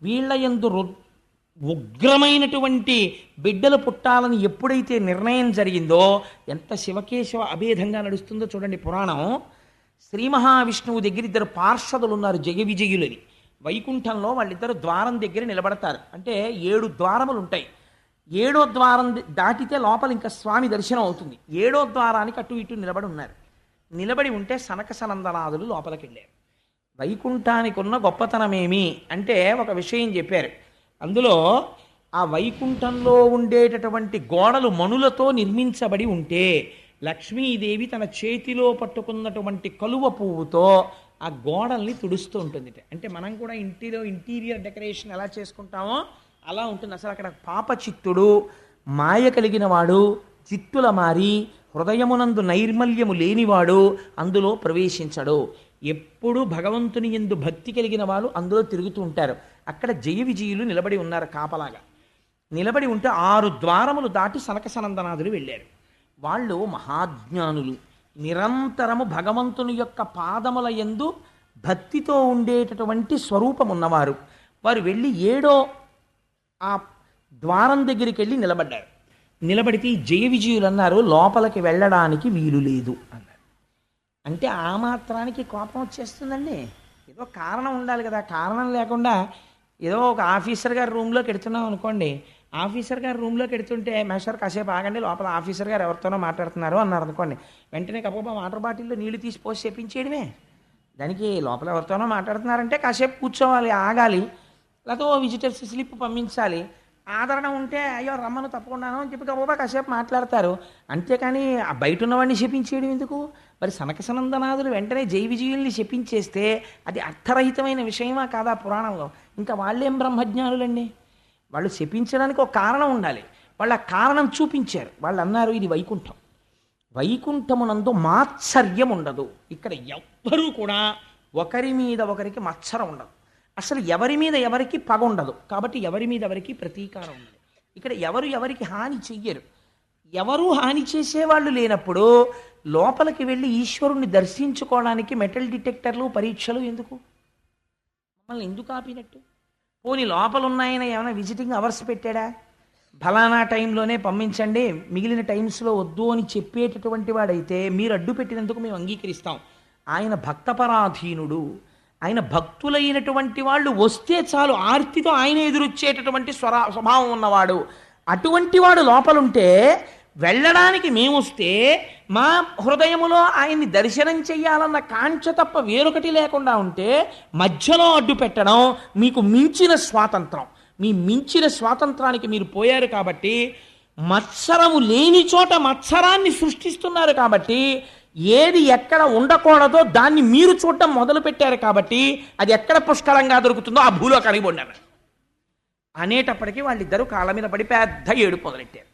వీళ్ళ యందు ఉగ్రమైనటువంటి బిడ్డలు పుట్టాలని ఎప్పుడైతే నిర్ణయం జరిగిందో, ఎంత శివకేశవ అభేదంగా నడుస్తుందో చూడండి పురాణం. శ్రీ మహావిష్ణువు దగ్గర ఇద్దరు పార్షదులు ఉన్నారు, జయ విజయులని. వైకుంఠంలో వాళ్ళిద్దరు ద్వారం దగ్గర నిలబడతారు. అంటే 7 ద్వారములు ఉంటాయి. 7వ ద్వారం దాటితే లోపల ఇంకా స్వామి దర్శనం అవుతుంది. 7వ ద్వారానికి అటు ఇటు నిలబడి ఉన్నారు. నిలబడి ఉంటే సనక సనందనాదులు లోపలికి వెళ్ళారు. వైకుంఠానికి ఉన్న గొప్పతనమేమి అంటే ఒక విషయం చెప్పారు. అందులో ఆ వైకుంఠంలో ఉండేటటువంటి గోడలు మణులతో నిర్మించబడి ఉంటే లక్ష్మీదేవి తన చేతిలో పట్టుకున్నటువంటి కలువ పువ్వుతో ఆ గోడల్ని తుడుస్తూ ఉంటుంది. అంటే మనం కూడా ఇంటీరియర్ డెకరేషన్ ఎలా చేసుకుంటామో అలా ఉంటుంది. అసలు అక్కడ పాపచిత్తుడు, మాయ కలిగిన వాడు, చిత్తుల మారి, హృదయమునందు నైర్మల్యము లేనివాడు అందులో ప్రవేశించడు. ఎప్పుడు భగవంతుని యందు భక్తి కలిగిన వాళ్ళు అందులో తిరుగుతూ ఉంటారు. అక్కడ జయ విజయులు నిలబడి ఉన్నారు కాపలాగా. నిలబడి ఉంటే 6 ద్వారములు దాటి సనక సనందనాథులు వెళ్ళారు. వాళ్ళు మహాజ్ఞానులు, నిరంతరము భగవంతుని యొక్క పాదముల యందు భక్తితో ఉండేటటువంటి స్వరూపం ఉన్నవారు. వారు వెళ్ళి 7వ ఆ ద్వారం దగ్గరికి వెళ్ళి నిలబడ్డారు. నిలబడితే ఈ జయ విజయులు అన్నారు, లోపలికి వెళ్ళడానికి వీలు లేదు అన్నారు. అంటే ఆ మాత్రానికి కోపం వచ్చేస్తుందండి. ఏదో కారణం ఉండాలి కదా. కారణం లేకుండా ఏదో ఒక ఆఫీసర్ గారి రూమ్లోకి ఎడుతున్నాం అనుకోండి, ఆఫీసర్ గారి రూమ్లోకి ఎడుతుంటే మేషర్ కాసేపు ఆగండి, లోపల ఆఫీసర్ గారు ఎవరితోనో మాట్లాడుతున్నారు అన్నారు అనుకోండి, వెంటనే కప్ప వాటర్ బాటిల్లో నీళ్లు తీసి పోసి చెప్పించేయడమే. దానికి లోపల ఎవరితోనో మాట్లాడుతున్నారంటే కాసేపు కూర్చోవాలి, ఆగాలి, లేకపోతే ఓ విజిటర్స్ స్లిప్ పంపించాలి. ఆదరణ ఉంటే అయ్యో రమ్మను తప్పకుండాను అని చెప్పి కప్ప కాసేపు మాట్లాడతారు. అంతేకాని ఆ బయట ఉన్నవాడిని శపించేయడం ఎందుకు? మరి సనక సనందనాథులు వెంటనే జై విజయుల్ని శపించేస్తే అది అర్థరహితమైన విషయమా కాదా పురాణంలో? ఇంకా వాళ్ళేం బ్రహ్మజ్ఞానులండి. వాళ్ళు శపించడానికి ఒక కారణం ఉండాలి. వాళ్ళు ఆ కారణం చూపించారు. వాళ్ళు అన్నారు, ఇది వైకుంఠం, వైకుంఠమునందు మాత్సర్యం ఉండదు. ఇక్కడ ఎవ్వరూ కూడా ఒకరి మీద ఒకరికి మత్సరం ఉండదు. అసలు ఎవరి మీద ఎవరికి పగ ఉండదు. కాబట్టి ఎవరి మీద ఎవరికి ప్రతీకారం ఉండదు. ఇక్కడ ఎవరు ఎవరికి హాని చెయ్యరు. ఎవరూ హాని చేసేవాళ్ళు లేనప్పుడు లోపలికి వెళ్ళి ఈశ్వరుణ్ణి దర్శించుకోవడానికి మెటల్ డిటెక్టర్లు పరీక్షలు ఎందుకు? మమ్మల్ని ఎందుకు ఆపినట్టు? పోనీ లోపల ఉన్నాయన ఏమైనా విజిటింగ్ అవర్స్ పెట్టాడా? ఫలానా టైంలోనే పంపించండి, మిగిలిన టైమ్స్లో వద్దు అని చెప్పేటటువంటి వాడైతే మీరు అడ్డు పెట్టినందుకు మేము అంగీకరిస్తాం. ఆయన భక్తపరాధీనుడు. ఆయన భక్తులైనటువంటి వాళ్ళు వస్తే చాలు ఆర్తితో ఆయన ఎదురొచ్చేటటువంటి స్వభావం ఉన్నవాడు. అటువంటి వాడు లోపలుంటే వెళ్ళడానికి మేమొస్తే మా హృదయములో ఆయన్ని దర్శనం చెయ్యాలన్న కాంక్ష తప్ప వేరొకటి లేకుండా ఉంటే మధ్యలో అడ్డు పెట్టడం మీకు మించిన స్వాతంత్రం. మీ మించిన స్వాతంత్రానికి మీరు పోయారు కాబట్టి, మత్సరము లేని చోట మత్సరాన్ని సృష్టిస్తున్నారు కాబట్టి, ఏది ఎక్కడ ఉండకూడదో దాన్ని మీరు చూడటం మొదలు పెట్టారు కాబట్టి అది ఎక్కడ పుష్కలంగా దొరుకుతుందో ఆ భూలోకానికి పొందారు అనేటప్పటికీ వాళ్ళిద్దరూ కాళ్ళ మీద పడి పెద్ద ఏడుపు మొదలెట్టారు.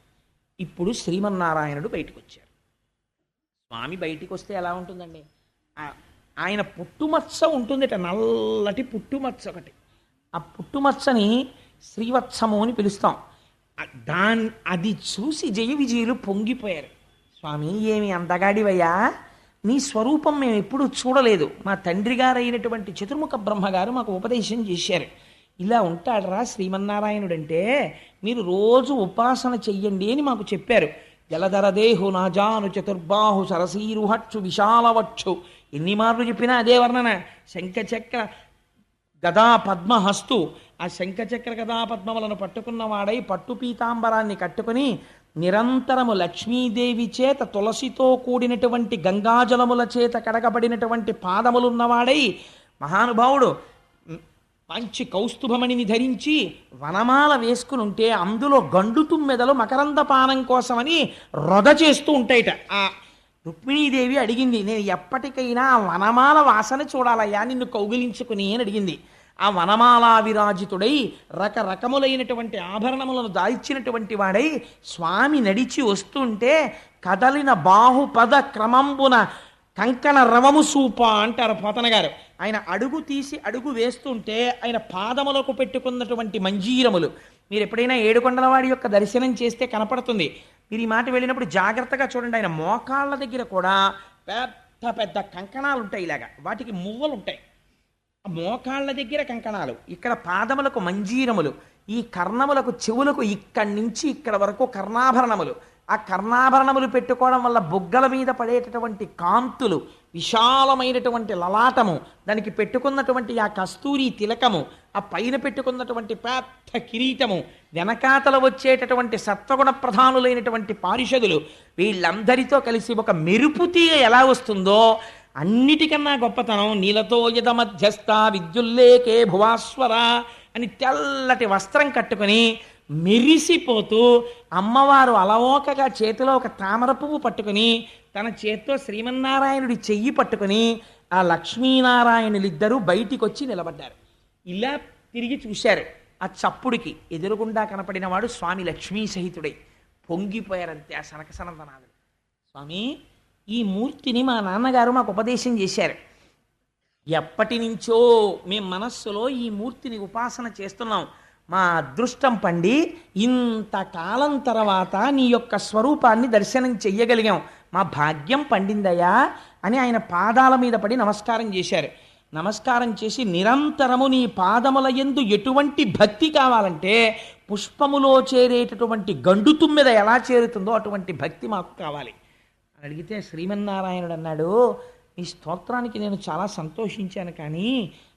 ఇప్పుడు శ్రీమన్నారాయణుడు బయటకు వచ్చారు. స్వామి బయటికి వస్తే ఎలా ఉంటుందండి? ఆయన పుట్టుమచ్చ ఉంటుందిట, నల్లటి పుట్టుమచ్చ ఒకటి. ఆ పుట్టుమచ్చని శ్రీవత్సము అని పిలుస్తాం. అది చూసి జయ విజయులు పొంగిపోయారు. స్వామి, ఏమి అందగాడివయ్యా, నీ స్వరూపం మేము ఎప్పుడూ చూడలేదు. మా తండ్రి గారు అయినటువంటి చతుర్ముఖ బ్రహ్మగారు మాకు ఉపదేశం చేశారు. ఇలా ఉంటాడరా శ్రీమన్నారాయణుడంటే, మీరు రోజు ఉపాసన చెయ్యండి అని మాకు చెప్పారు. జలధరదేహు నాజాను చతుర్బాహు సరసీరుహక్షు విశాలవక్షు. ఎన్ని మార్లు చెప్పినా అదే వర్ణన. శంఖచక్ర గదా పద్మహస్తు. ఆ శంఖచక్ర గదా పద్మములను పట్టుకున్నవాడై పట్టు పీతాంబరాన్ని కట్టుకుని నిరంతరము లక్ష్మీదేవి చేత తులసితో కూడినటువంటి గంగాజలముల చేత కడగబడినటువంటి పాదములున్నవాడై మహానుభావుడు మంచి కౌస్తుభమణిని ధరించి వనమాల వేసుకుని ఉంటే అందులో గండు తుమ్మెదలు మకరంద పానం కోసమని రొద చేస్తూ ఉంటాయిట. ఆ రుక్మిణీదేవి అడిగింది, నేను ఎప్పటికైనా ఆ వనమాల వాసన చూడాలయ్యా నిన్ను కౌగిలించుకుని అని అడిగింది. ఆ వనమాలా విరాజితుడై రకరకములైనటువంటి ఆభరణములను దాల్చినటువంటి వాడై స్వామి నడిచి వస్తుంటే కదలిన బాహుపద క్రమంబున కంకణ రవము సూప అంటారు పోతన గారు. ఆయన అడుగు తీసి అడుగు వేస్తుంటే ఆయన పాదములకు పెట్టుకున్నటువంటి మంజీరములు మీరు ఎప్పుడైనా ఏడుకొండలవాడి యొక్క దర్శనం చేస్తే కనపడుతుంది. మీరు ఈ మాట వెళ్ళినప్పుడు జాగ్రత్తగా చూడండి. ఆయన మోకాళ్ళ దగ్గర కూడా పెద్ద పెద్ద కంకణాలు ఉంటాయి. ఇలాగా వాటికి మువ్వలు ఉంటాయి. మోకాళ్ళ దగ్గర కంకణాలు, ఇక్కడ పాదములకు మంజీరములు, ఈ కర్ణములకు చెవులకు ఇక్కడి నుంచి ఇక్కడ వరకు కర్ణాభరణములు. ఆ కర్ణాభరణములు పెట్టుకోవడం వల్ల బొగ్గల మీద పడేటటువంటి కాంతులు, విశాలమైనటువంటి లలాటము, దానికి పెట్టుకున్నటువంటి ఆ కస్తూరి తిలకము, ఆ పైన పెట్టుకున్నటువంటి పెద్ద కిరీటము, వెనకాతల వచ్చేటటువంటి సత్వగుణ ప్రధానులైనటువంటి పారిషదులు, వీళ్ళందరితో కలిసి ఒక మెరుపు తీగ ఎలా వస్తుందో అన్నిటికన్నా గొప్పతనం నీలతో యద మధ్యస్థ విద్యుల్లేకే భువాస్వర అని తెల్లటి వస్త్రం కట్టుకుని మెరిసిపోతూ అమ్మవారు అలవోకగా చేతిలో ఒక తామర పువ్వు పట్టుకుని తన చేత్తో శ్రీమన్నారాయణుడి చెయ్యి పట్టుకుని ఆ లక్ష్మీనారాయణులిద్దరూ బయటికి వచ్చి నిలబడ్డారు. ఇలా తిరిగి చూశారు. ఆ చప్పుడికి ఎదురుగుండా కనపడిన వాడు స్వామి లక్ష్మీ సహితుడై పొంగిపోయారంతే ఆ సనక సనందనాథుడు. స్వామి, ఈ మూర్తిని మా నాన్నగారు మాకు ఉపదేశం చేశారు. ఎప్పటి నుంచో మేము మనస్సులో ఈ మూర్తిని ఉపాసన చేస్తున్నాం. మా అదృష్టం పండి ఇంతకాలం తర్వాత నీ యొక్క స్వరూపాన్ని దర్శనం చెయ్యగలిగాం, మా భాగ్యం పండిందయ్యా అని ఆయన పాదాల మీద పడి నమస్కారం చేశారు. నమస్కారం చేసి నిరంతరము నీ పాదముల యందు ఎటువంటి భక్తి కావాలంటే పుష్పములో చేరేటటువంటి గండు తుమ్మెద ఎలా చేరుతుందో అటువంటి భక్తి మాకు కావాలి అని అడిగితే శ్రీమన్నారాయణుడు అన్నాడు, ఈ స్తోత్రానికి నేను చాలా సంతోషించాను, కానీ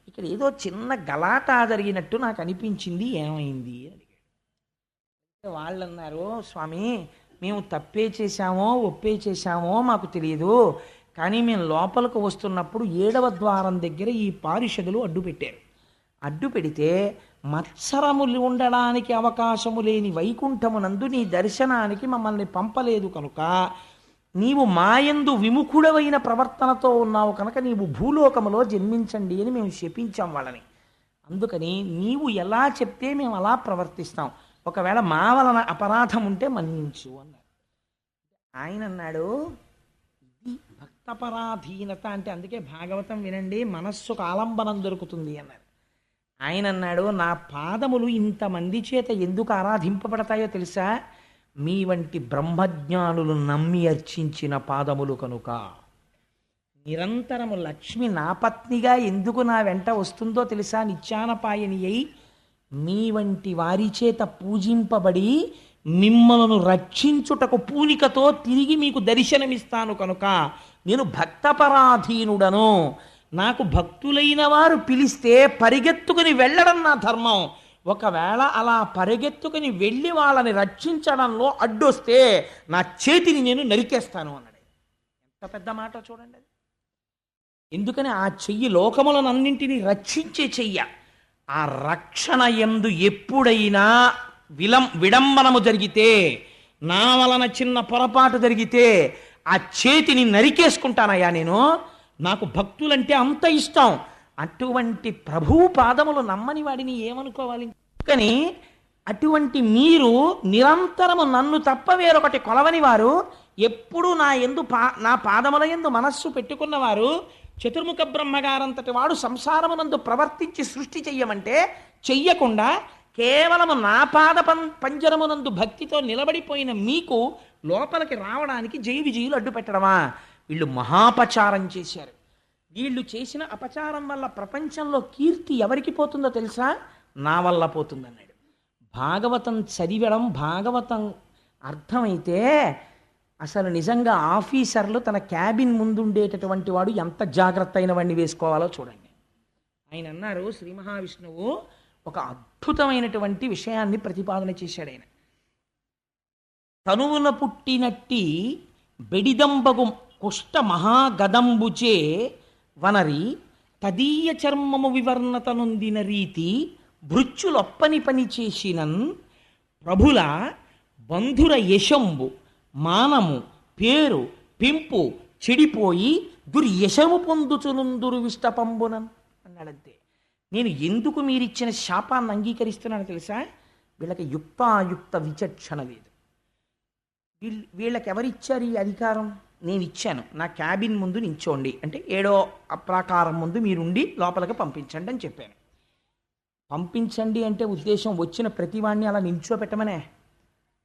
ఇక్కడ ఏదో చిన్న గలాటా జరిగినట్టు నాకు అనిపించింది, ఏమైంది అని అడిగాడు. వాళ్ళు అన్నారు, స్వామి మేము తప్పే చేశామో ఒప్పే చేశామో మాకు తెలియదు, కానీ మేము లోపలికి వస్తున్నప్పుడు 7వ ద్వారం దగ్గర ఈ పారిషదులు అడ్డు పెట్టారు. అడ్డు పెడితే మత్సరములు ఉండడానికి అవకాశము లేని వైకుంఠమునందు నీ దర్శనానికి మమ్మల్ని పంపలేదు కనుక, నీవు మాయందు విముఖుడవైన ప్రవర్తనతో ఉన్నావు కనుక నీవు భూలోకములో జన్మించండి అని మేము శపించాం వాళ్ళని. అందుకని నీవు ఎలా చెప్తే మేము అలా ప్రవర్తిస్తాం, ఒకవేళ మా వలన అపరాధం ఉంటే మన్నించు అన్నారు. ఆయన అన్నాడు, ఇది భక్తపరాధీనత అంటే, అందుకే భాగవతం వినండి మనస్సుకు ఆలంబనం దొరుకుతుంది అన్నారు. ఆయన అన్నాడు, నా పాదములు ఇంతమంది చేత ఎందుకు ఆరాధింపబడతాయో తెలుసా? మీ వంటి బ్రహ్మజ్ఞానులు నమ్మి అర్చించిన పాదములు కనుక. నిరంతరము లక్ష్మి నా పత్నిగా ఎందుకు నా వెంట వస్తుందో తెలుసా? నిత్యానపాయని అయి మీ వంటి వారి చేత పూజింపబడి మిమ్మలను రక్షించుటకు పూనికతో తిరిగి మీకు దర్శనమిస్తాను కనుక నేను భక్తపరాధీనుడను. నాకు భక్తులైన వారు పిలిస్తే పరిగెత్తుకుని వెళ్ళడం నా ధర్మం. ఒకవేళ అలా పరిగెత్తుకుని వెళ్ళి వాళ్ళని రక్షించడంలో అడ్డొస్తే నా చేతిని నేను నరికేస్తాను అన్నాడు. ఎంత పెద్ద మాట చూడండి అది. ఎందుకని ఆ చెయ్యి లోకములనన్నింటినీ రక్షించే చెయ్య. ఆ రక్షణ యందు ఎప్పుడైనా విడంబనము జరిగితే, నా వలన చిన్న పొరపాటు జరిగితే ఆ చేతిని నరికేసుకుంటానయ్యా నేను. నాకు భక్తులంటే అంత ఇష్టం. అటువంటి ప్రభువు పాదములు నమ్మని వాడిని ఏమనుకోవాలి? కానీ అటువంటి మీరు నిరంతరము నన్ను తప్ప వేరొకటి కొలవని వారు, ఎప్పుడు నా పాదముల యందు మనస్సు పెట్టుకున్నవారు, చతుర్ముఖ బ్రహ్మగారంతటి వాడు సంసారమునందు ప్రవర్తించి సృష్టి చెయ్యమంటే చెయ్యకుండా కేవలము నా పాద పంజరమునందు భక్తితో నిలబడిపోయిన మీకు లోపలికి రావడానికి జయ విజయులు అడ్డు పెట్టడమా? వీళ్ళు మహాపచారం చేశారు. వీళ్ళు చేసిన అపచారం వల్ల ప్రపంచంలో కీర్తి ఎవరికి పోతుందో తెలుసా? నా వల్ల పోతుందన్నాడు. భాగవతం చదివడం, భాగవతం అర్థమైతే అసలు నిజంగా ఆఫీసర్లు తన క్యాబిన్ ముందుండేటటువంటి వాడు ఎంత జాగ్రత్త అయిన వాడిని వేసుకోవాలో చూడండి. ఆయన అన్నారు, శ్రీ మహావిష్ణువు ఒక అద్భుతమైనటువంటి విషయాన్ని ప్రతిపాదన చేశాడు. ఆయన తనువున పుట్టినట్టి బెడిదంబగు కుష్ట మహాగదంబుచే వనరి తదీయ చర్మము వివర్ణత నొందిన రీతి భృత్యులొప్పని పని చేసినన్ ప్రభుల బంధుర యశంబు మానము పేరు పెంపు చెడిపోయి దుర్యశము పొందుచునుందురు విష్టపంబునన్ అన్నాడంతే. నేను ఎందుకు మీరిచ్చిన శాపాన్ని అంగీకరిస్తున్నాను తెలుసా? వీళ్ళకి యుక్తాయుక్త విచక్షణ లేదు. వీళ్ళకి ఎవరిచ్చారు ఈ అధికారం? నేను ఇచ్చాను. నా క్యాబిన్ ముందు నించోండి అంటే 7వ అప్రాకారం ముందు మీరుండి లోపలికి పంపించండి అని చెప్పాను. పంపించండి అంటే ఉద్దేశం వచ్చిన ప్రతివాణ్ణి అలా నించోపెట్టమనే.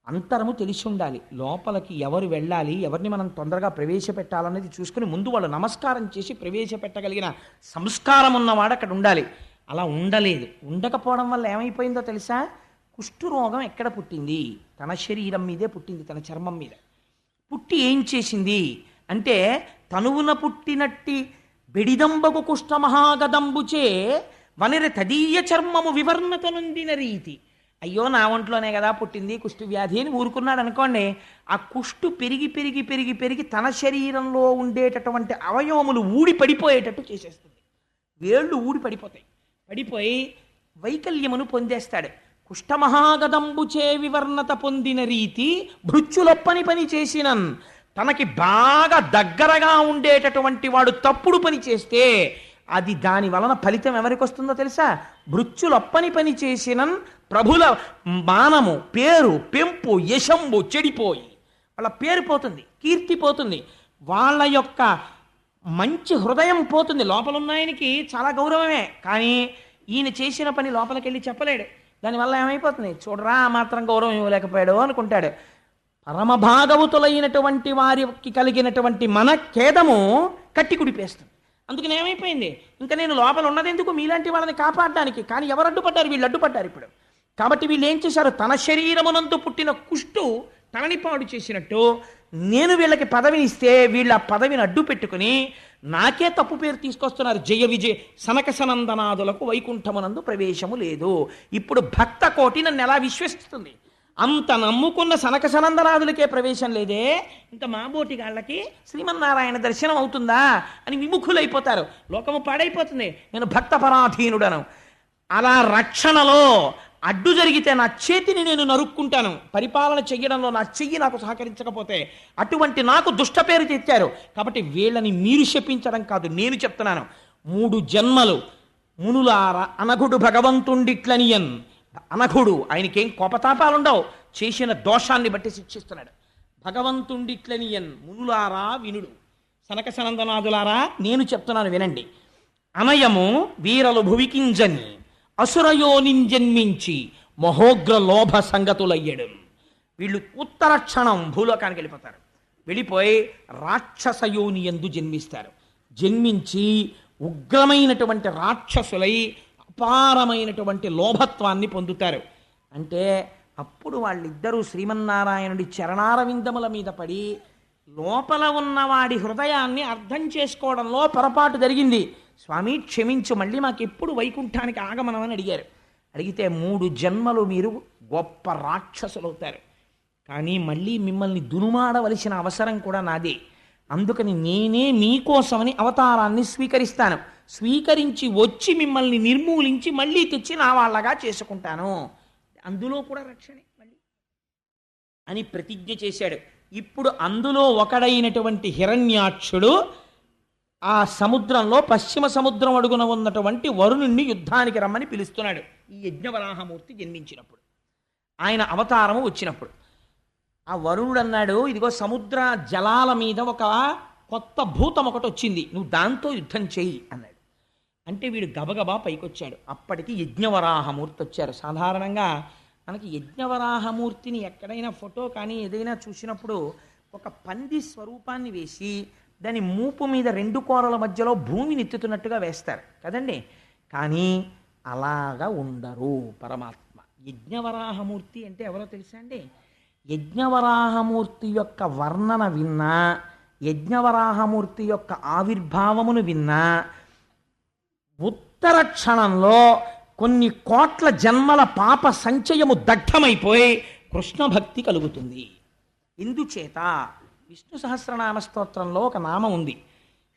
అంతరము తెలిసి ఉండాలి. లోపలికి ఎవరు వెళ్ళాలి, ఎవరిని మనం తొందరగా ప్రవేశపెట్టాలనేది చూసుకుని ముందు వాళ్ళు నమస్కారం చేసి ప్రవేశపెట్టగలిగిన సంస్కారం ఉన్నవాడు అక్కడ ఉండాలి. అలా ఉండలేదు. ఉండకపోవడం వల్ల ఏమైపోయిందో తెలుసా? కుష్ఠరోగం ఎక్కడ పుట్టింది? తన శరీరం మీదే పుట్టింది, తన చర్మం మీద పుట్టి ఏం చేసింది అంటే, తనువున పుట్టినట్టి బెడిదంబకు కుష్ఠ మహాగదంబుచే వనిర తదీయ చర్మము వివర్ణత నొందిన రీతి. అయ్యో నా ఒంట్లోనే కదా పుట్టింది కుష్టు వ్యాధి అని ఊరుకున్నాడు అనుకోండి, ఆ కుష్టు పెరిగి పెరిగి పెరిగి పెరిగి తన శరీరంలో ఉండేటటువంటి అవయవములు ఊడి పడిపోయేటట్టు చేసేస్తుంది. వేళ్ళు ఊడి పడిపోతాయి. పడిపోయి వైకల్యమును పొందేస్తాడు. కుష్ఠమహాగదంబుచే వివర్ణత పొందిన రీతి భృత్యులొప్పని పని చేసినన్. తనకి బాగా దగ్గరగా ఉండేటటువంటి వాడు తప్పుడు పని చేస్తే అది దాని వలన ఫలితం ఎవరికి వస్తుందో తెలుసా? భృత్యులొప్పని పని చేసినన్ ప్రభుల మానము పేరు పెంపు యశంబు చెడిపోయి వాళ్ళ పేరు పోతుంది, కీర్తి పోతుంది, వాళ్ళ యొక్క మంచి హృదయం పోతుంది. లోపల ఉన్నాయనికి చాలా గౌరవమే, కానీ ఈయన చేసిన పని లోపలికి వెళ్ళి చెప్పలేడు. దానివల్ల ఏమైపోతుంది, చూడరా ఆ మాత్రం గౌరవం ఇవ్వలేకపోయాడు అనుకుంటాడు. పరమభాగవతులైనటువంటి వారికి కలిగినటువంటి మన ఖేదము కట్టి కుడిపేస్తుంది. అందుకని ఏమైపోయింది, ఇంకా నేను లోపల ఉన్నది ఎందుకు, మీలాంటి వాళ్ళని కాపాడడానికి. కానీ ఎవరు అడ్డుపడ్డారు, వీళ్ళు అడ్డుపడ్డారు ఇప్పుడు. కాబట్టి వీళ్ళు ఏం చేశారు, తన శరీరమునందు పుట్టిన కుష్టు తనని పాడు చేసినట్టు నేను వీళ్ళకి పదవిని ఇస్తే వీళ్ళ పదవిని అడ్డు పెట్టుకుని నాకే తప్పు పేరు తీసుకొస్తున్నారు. జయ విజయ సనక సనందనాదులకు వైకుంఠమునందు ప్రవేశము లేదు. ఇప్పుడు భక్త కోటి నన్ను ఎలా విశ్వసిస్తుంది, అంత నమ్ముకున్న సనక సనందనాదులకే ప్రవేశం లేదే, ఇంకా మాబోటి గాళ్ళకి శ్రీమన్నారాయణ దర్శనం అవుతుందా అని విముఖులైపోతారు. లోకము పాడైపోతుంది. నేను భక్త పరాధీనుడను. అలా రక్షణలో అడ్డు జరిగితే నా చేతిని నేను నరుక్కుంటాను. పరిపాలన చెయ్యడంలో నా చెయ్యి నాకు సహకరించకపోతే అటువంటి నాకు దుష్ట పేరు తెచ్చారు. కాబట్టి వీళ్ళని మీరు శపించడం కాదు, నేను చెప్తున్నాను. 3 జన్మలు మునులార అనఘుడు భగవంతుండిట్లనియన్. అనఘుడు, ఆయనకేం కోపతాపాలుండవు, చేసిన దోషాన్ని బట్టి శిక్షిస్తున్నాడు. భగవంతుండిట్లనియన్ మునులారా వినుడు, సనక సనందనాదులారా నేను చెప్తున్నాను వినండి. అనయము వీరలు భువికింజని అసురయోనింజన్మించి మహోగ్ర లోభ సంగతులయ్యడం. వీళ్ళు ఉత్తర క్షణం భూలోకానికి వెళ్ళిపోతారు. వెళ్ళిపోయి రాక్షసయోని యందు జన్మిస్తారు. జన్మించి ఉగ్రమైనటువంటి రాక్షసులై అపారమైనటువంటి లోభత్వాన్ని పొందుతారు. అంటే అప్పుడు వాళ్ళిద్దరూ శ్రీమన్నారాయణుడి చరణారవిందముల మీద పడి లోపల ఉన్నవాడి హృదయాన్ని అర్థం చేసుకోవడంలో పొరపాటు జరిగింది. స్వామి క్షమించు, మళ్ళీ మాకెప్పుడు వైకుంఠానికి ఆగమనం అని అడిగారు. అడిగితే 3 జన్మలు మీరు గొప్ప రాక్షసులు అవుతారు, కానీ మళ్ళీ మిమ్మల్ని దునుమాడవలసిన అవసరం కూడా నాదే. అందుకని నేనే మీకోసమని అవతారాన్ని స్వీకరిస్తాను. స్వీకరించి వచ్చి మిమ్మల్ని నిర్మూలించి మళ్ళీ తెచ్చి నా వాళ్ళగా చేసుకుంటాను. అందులో కూడా రక్షణే మళ్ళీ అని ప్రతిజ్ఞ చేశాడు. ఇప్పుడు అందులో ఒకడైనటువంటి హిరణ్యాక్షుడు ఆ సముద్రంలో పశ్చిమ సముద్రం అడుగున ఉన్నటువంటి వరుణుణ్ణి యుద్ధానికి రమ్మని పిలుస్తున్నాడు. ఈ యజ్ఞవరాహమూర్తి జన్మించినప్పుడు, ఆయన అవతారము వచ్చినప్పుడు ఆ వరుణుడు అన్నాడు, ఇదిగో సముద్ర జలాల మీద ఒక కొత్త భూతం ఒకటి వచ్చింది, నువ్వు దాంతో యుద్ధం చెయ్యి అన్నాడు. అంటే వీడు గబగబా పైకొచ్చాడు. అప్పటికి యజ్ఞవరాహమూర్తి వచ్చారు. సాధారణంగా మనకి యజ్ఞవరాహమూర్తిని ఎక్కడైనా ఫోటో కానీ ఏదైనా చూసినప్పుడు ఒక పంది స్వరూపాన్ని వేసి దాని మూపు మీద 2 కోరల మధ్యలో భూమిని ఎత్తుతున్నట్టుగా వేస్తారు కదండి. కానీ అలాగా ఉండరు పరమాత్మ. యజ్ఞవరాహమూర్తి అంటే ఎవరో తెలుసా అండి? యజ్ఞవరాహమూర్తి యొక్క వర్ణన విన్నా, యజ్ఞవరాహమూర్తి యొక్క ఆవిర్భావమును విన్నా ఉత్తర క్షణంలో కొన్ని కోట్ల జన్మల పాప సంచయము దగ్ధమైపోయి కృష్ణ భక్తి కలుగుతుంది. ఇందుచేత విష్ణు సహస్రనామ స్తోత్రంలో ఒక నామం ఉంది.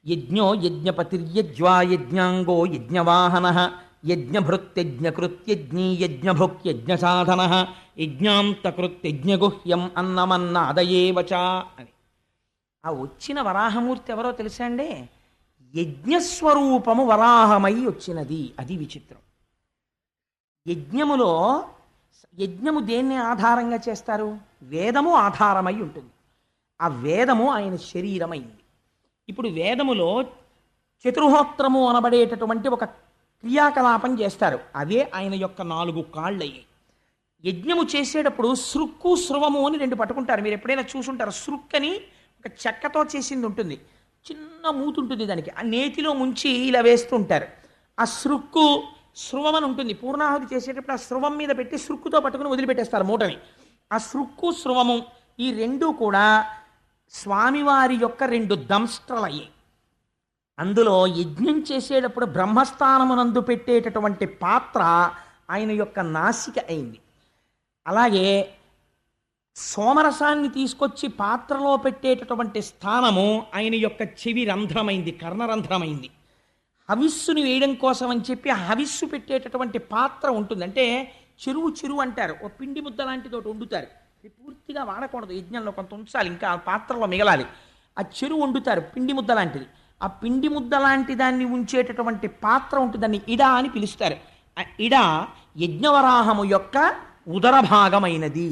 యజ్ఞో యజ్ఞపతిర్యజ్వా యజ్ఞాంగో యజ్ఞవాహన యజ్ఞభృత్యజ్ఞకృత్యజ్ఞీ యజ్ఞభుక్యజ్ఞసాధన యజ్ఞాంతకృత్యజ్ఞగుహ్యం అన్నమన్నాదయేవచ అని. ఆ వచ్చిన వరాహమూర్తి ఎవరో తెలుసా అండి? యజ్ఞస్వరూపము వరాహమై వచ్చినది. అది విచిత్రం. యజ్ఞము దేన్ని ఆధారంగా చేస్తారు? వేదము ఆధారమై ఉంటుంది. ఆ వేదము ఆయన శరీరమైంది. ఇప్పుడు వేదములో చతుర్హోత్రము అనబడేటటువంటి ఒక క్రియాకలాపం చేస్తారు. అవే ఆయన యొక్క 4 కాళ్ళు అయ్యాయి. యజ్ఞము చేసేటప్పుడు సృక్కు స్రవము అని 2 పట్టుకుంటారు. మీరు ఎప్పుడైనా చూసుంటారు. సృక్ అని ఒక చెక్కతో చేసింది ఉంటుంది, చిన్న మూతి ఉంటుంది దానికి. ఆ నేతిలో ముంచి ఇలా వేస్తూ ఉంటారు. ఆ సృక్కు స్రవం అని ఉంటుంది. పూర్ణాహుతి చేసేటప్పుడు ఆ స్రవం మీద పెట్టి సృక్కుతో పట్టుకుని వదిలిపెట్టేస్తారు మూటని. ఆ సృక్కు స్రవము ఈ 2 కూడా స్వామివారి యొక్క 2 దంష్ట్రలయ్యాయి. అందులో యజ్ఞం చేసేటప్పుడు బ్రహ్మస్థానమునందు పెట్టేటటువంటి పాత్ర ఆయన యొక్క నాసిక అయింది. అలాగే సోమరసాన్ని తీసుకొచ్చి పాత్రలో పెట్టేటటువంటి స్థానము ఆయన యొక్క చెవి రంధ్రమైంది, కర్ణరంధ్రమైంది. హవిస్సుని వేయడం కోసం అని చెప్పి ఆ హవిస్సు పెట్టేటటువంటి పాత్ర ఉంటుంది. అంటే చెరువు అంటారు. ఓ పిండి ముద్ద లాంటిది ఒకటి వండుతారు. ఇది పూర్తిగా వాడకూడదు, యజ్ఞంలో కొంత ఉంచాలి, ఇంకా ఆ పాత్రలో మిగలాలి. ఆ చెరువు వండుతారు, పిండి ముద్ద లాంటిది. ఆ పిండి ముద్ద లాంటి దాన్ని ఉంచేటటువంటి పాత్ర ఉంటుంది, దాన్ని ఇడా అని పిలుస్తారు. ఆ ఇడా యజ్ఞవరాహము యొక్క ఉదర భాగమైనది.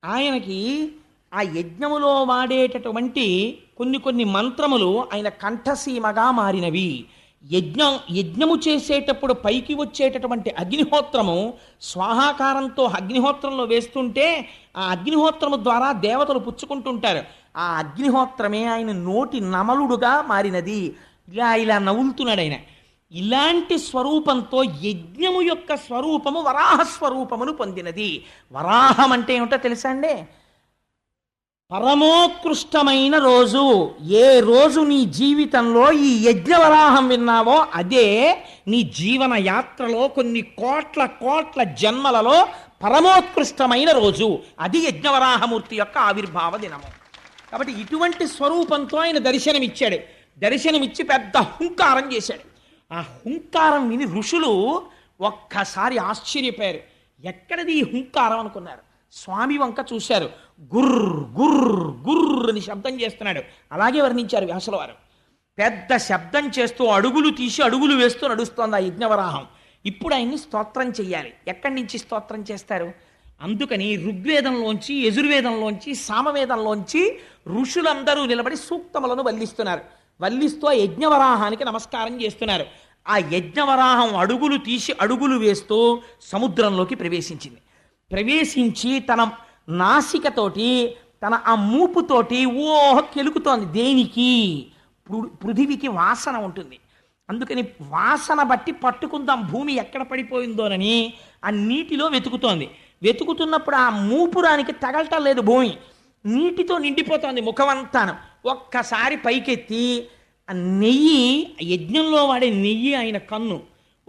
ఆయనకి ఆ యజ్ఞములో వాడేటటువంటి కొన్ని మంత్రములు ఆయన కంఠసీమగా మారినవి. యజ్ఞము చేసేటప్పుడు పైకి వచ్చేటటువంటి అగ్నిహోత్రము స్వాహాకారంతో అగ్నిహోత్రంలో వేస్తుంటే ఆ అగ్నిహోత్రము ద్వారా దేవతలు పుచ్చుకుంటుంటారు. ఆ అగ్నిహోత్రమే ఆయన నోటి నమలుడుగా మారినది. ఇలా ఇలా నవ్వులుతున్నాడు ఆయన. ఇలాంటి స్వరూపంతో యజ్ఞము యొక్క స్వరూపము వరాహ స్వరూపమును పొందినది. వరాహం అంటే ఏమిటో తెలుసా అండి? పరమోత్కృష్టమైన రోజు. ఏ రోజు నీ జీవితంలో ఈ యజ్ఞవరాహం విన్నావో అదే నీ జీవన యాత్రలో కొన్ని కోట్ల కోట్ల జన్మలలో పరమోత్కృష్టమైన రోజు. అది యజ్ఞవరాహమూర్తి యొక్క ఆవిర్భావ దినము. కాబట్టి ఇటువంటి స్వరూపంతో ఆయన దర్శనమిచ్చాడు. దర్శనమిచ్చి పెద్ద హుంకారం చేశాడు. ఆ హుంకారం విని ఋషులు ఒక్కసారి ఆశ్చర్యపోయారు. ఎక్కడిది ఈ హుంకారం అనుకున్నారు. స్వామి వంక చూశారు. గుర్ర్ గుర్ర్ గుర్ర్ అని శబ్దం చేస్తున్నాడు. అలాగే వర్ణించారు వ్యాసుల వారు. పెద్ద శబ్దం చేస్తూ అడుగులు తీసి అడుగులు వేస్తూ నడుస్తోంది ఆ యజ్ఞవరాహం. ఇప్పుడు ఆయన్ని స్తోత్రం చెయ్యాలి. ఎక్కడి నుంచి స్తోత్రం చేస్తారు? అందుకని ఋగ్వేదంలోంచి, యజుర్వేదంలోంచి, సామవేదంలోంచి ఋషులందరూ నిలబడి సూక్తములను వల్లిస్తున్నారు. వల్లిస్తూ ఆ యజ్ఞవరాహానికి నమస్కారం చేస్తున్నారు. ఆ యజ్ఞవరాహం అడుగులు తీసి అడుగులు వేస్తూ సముద్రంలోకి ప్రవేశించింది. ప్రవేశించి తన నాసికతోటి, తన ఆ మూపుతోటి కెలుకుతోంది. దేనికి? పృథివికి వాసన ఉంటుంది. అందుకని వాసన బట్టి పట్టుకుందాం భూమి ఎక్కడ పడిపోయిందోనని ఆ నీటిలో వెతుకుతోంది. వెతుకుతున్నప్పుడు ఆ మూపురానికి తగలటం లేదు. భూమి నీటితో నిండిపోతోంది ముఖమంతాను. ఒక్కసారి పైకెత్తి ఆ నెయ్యి, యజ్ఞంలో వాడే నెయ్యి ఆయన కన్ను,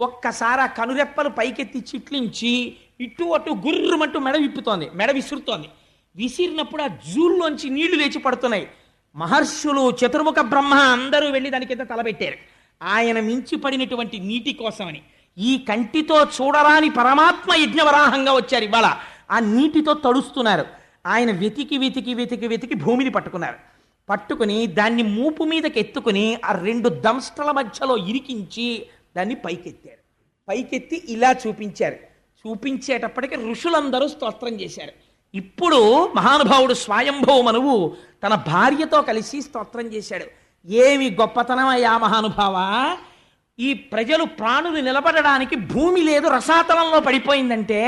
ఒక్కసారి ఆ కనురెప్పలు పైకెత్తి చిట్లించి ఇటు అటు గుర్రమంటూ మెడ విప్పుతోంది. మెడ విసురుతోంది. విసిరినప్పుడు ఆ జూల్లోంచి నీళ్లు లేచి పడుతున్నాయి. మహర్షులు, చతుర్ముఖ బ్రహ్మ అందరూ వెళ్ళి దాని కింద తలపెట్టారు. ఆయన మించి పడినటువంటి నీటి కోసమని. ఈ కంటితో చూడరాని పరమాత్మ యజ్ఞవరాహంగా వచ్చారు. ఇవాళ ఆ నీటితో తడుస్తున్నారు. ఆయన వెతికి వెతికి వెతికి వెతికి భూమిని పట్టుకున్నారు. పట్టుకుని దాన్ని మూపు మీదకి ఎత్తుకుని ఆ రెండు దంష్టల మధ్యలో ఇరికించి దాన్ని పైకెత్తారు. పైకెత్తి ఇలా చూపించారు. చూపించేటప్పటికి ఋషులందరూ స్తోత్రం చేశారు. ఇప్పుడు మహానుభావుడు స్వయంభవ మనువు తన భార్యతో కలిసి స్తోత్రం చేశాడు. ఏమి గొప్పతనమయ్యా మహానుభావ! ఈ ప్రజలు ప్రాణులు నిలబడడానికి భూమి లేదు, రసాతలంలో పడిపోయిందంటే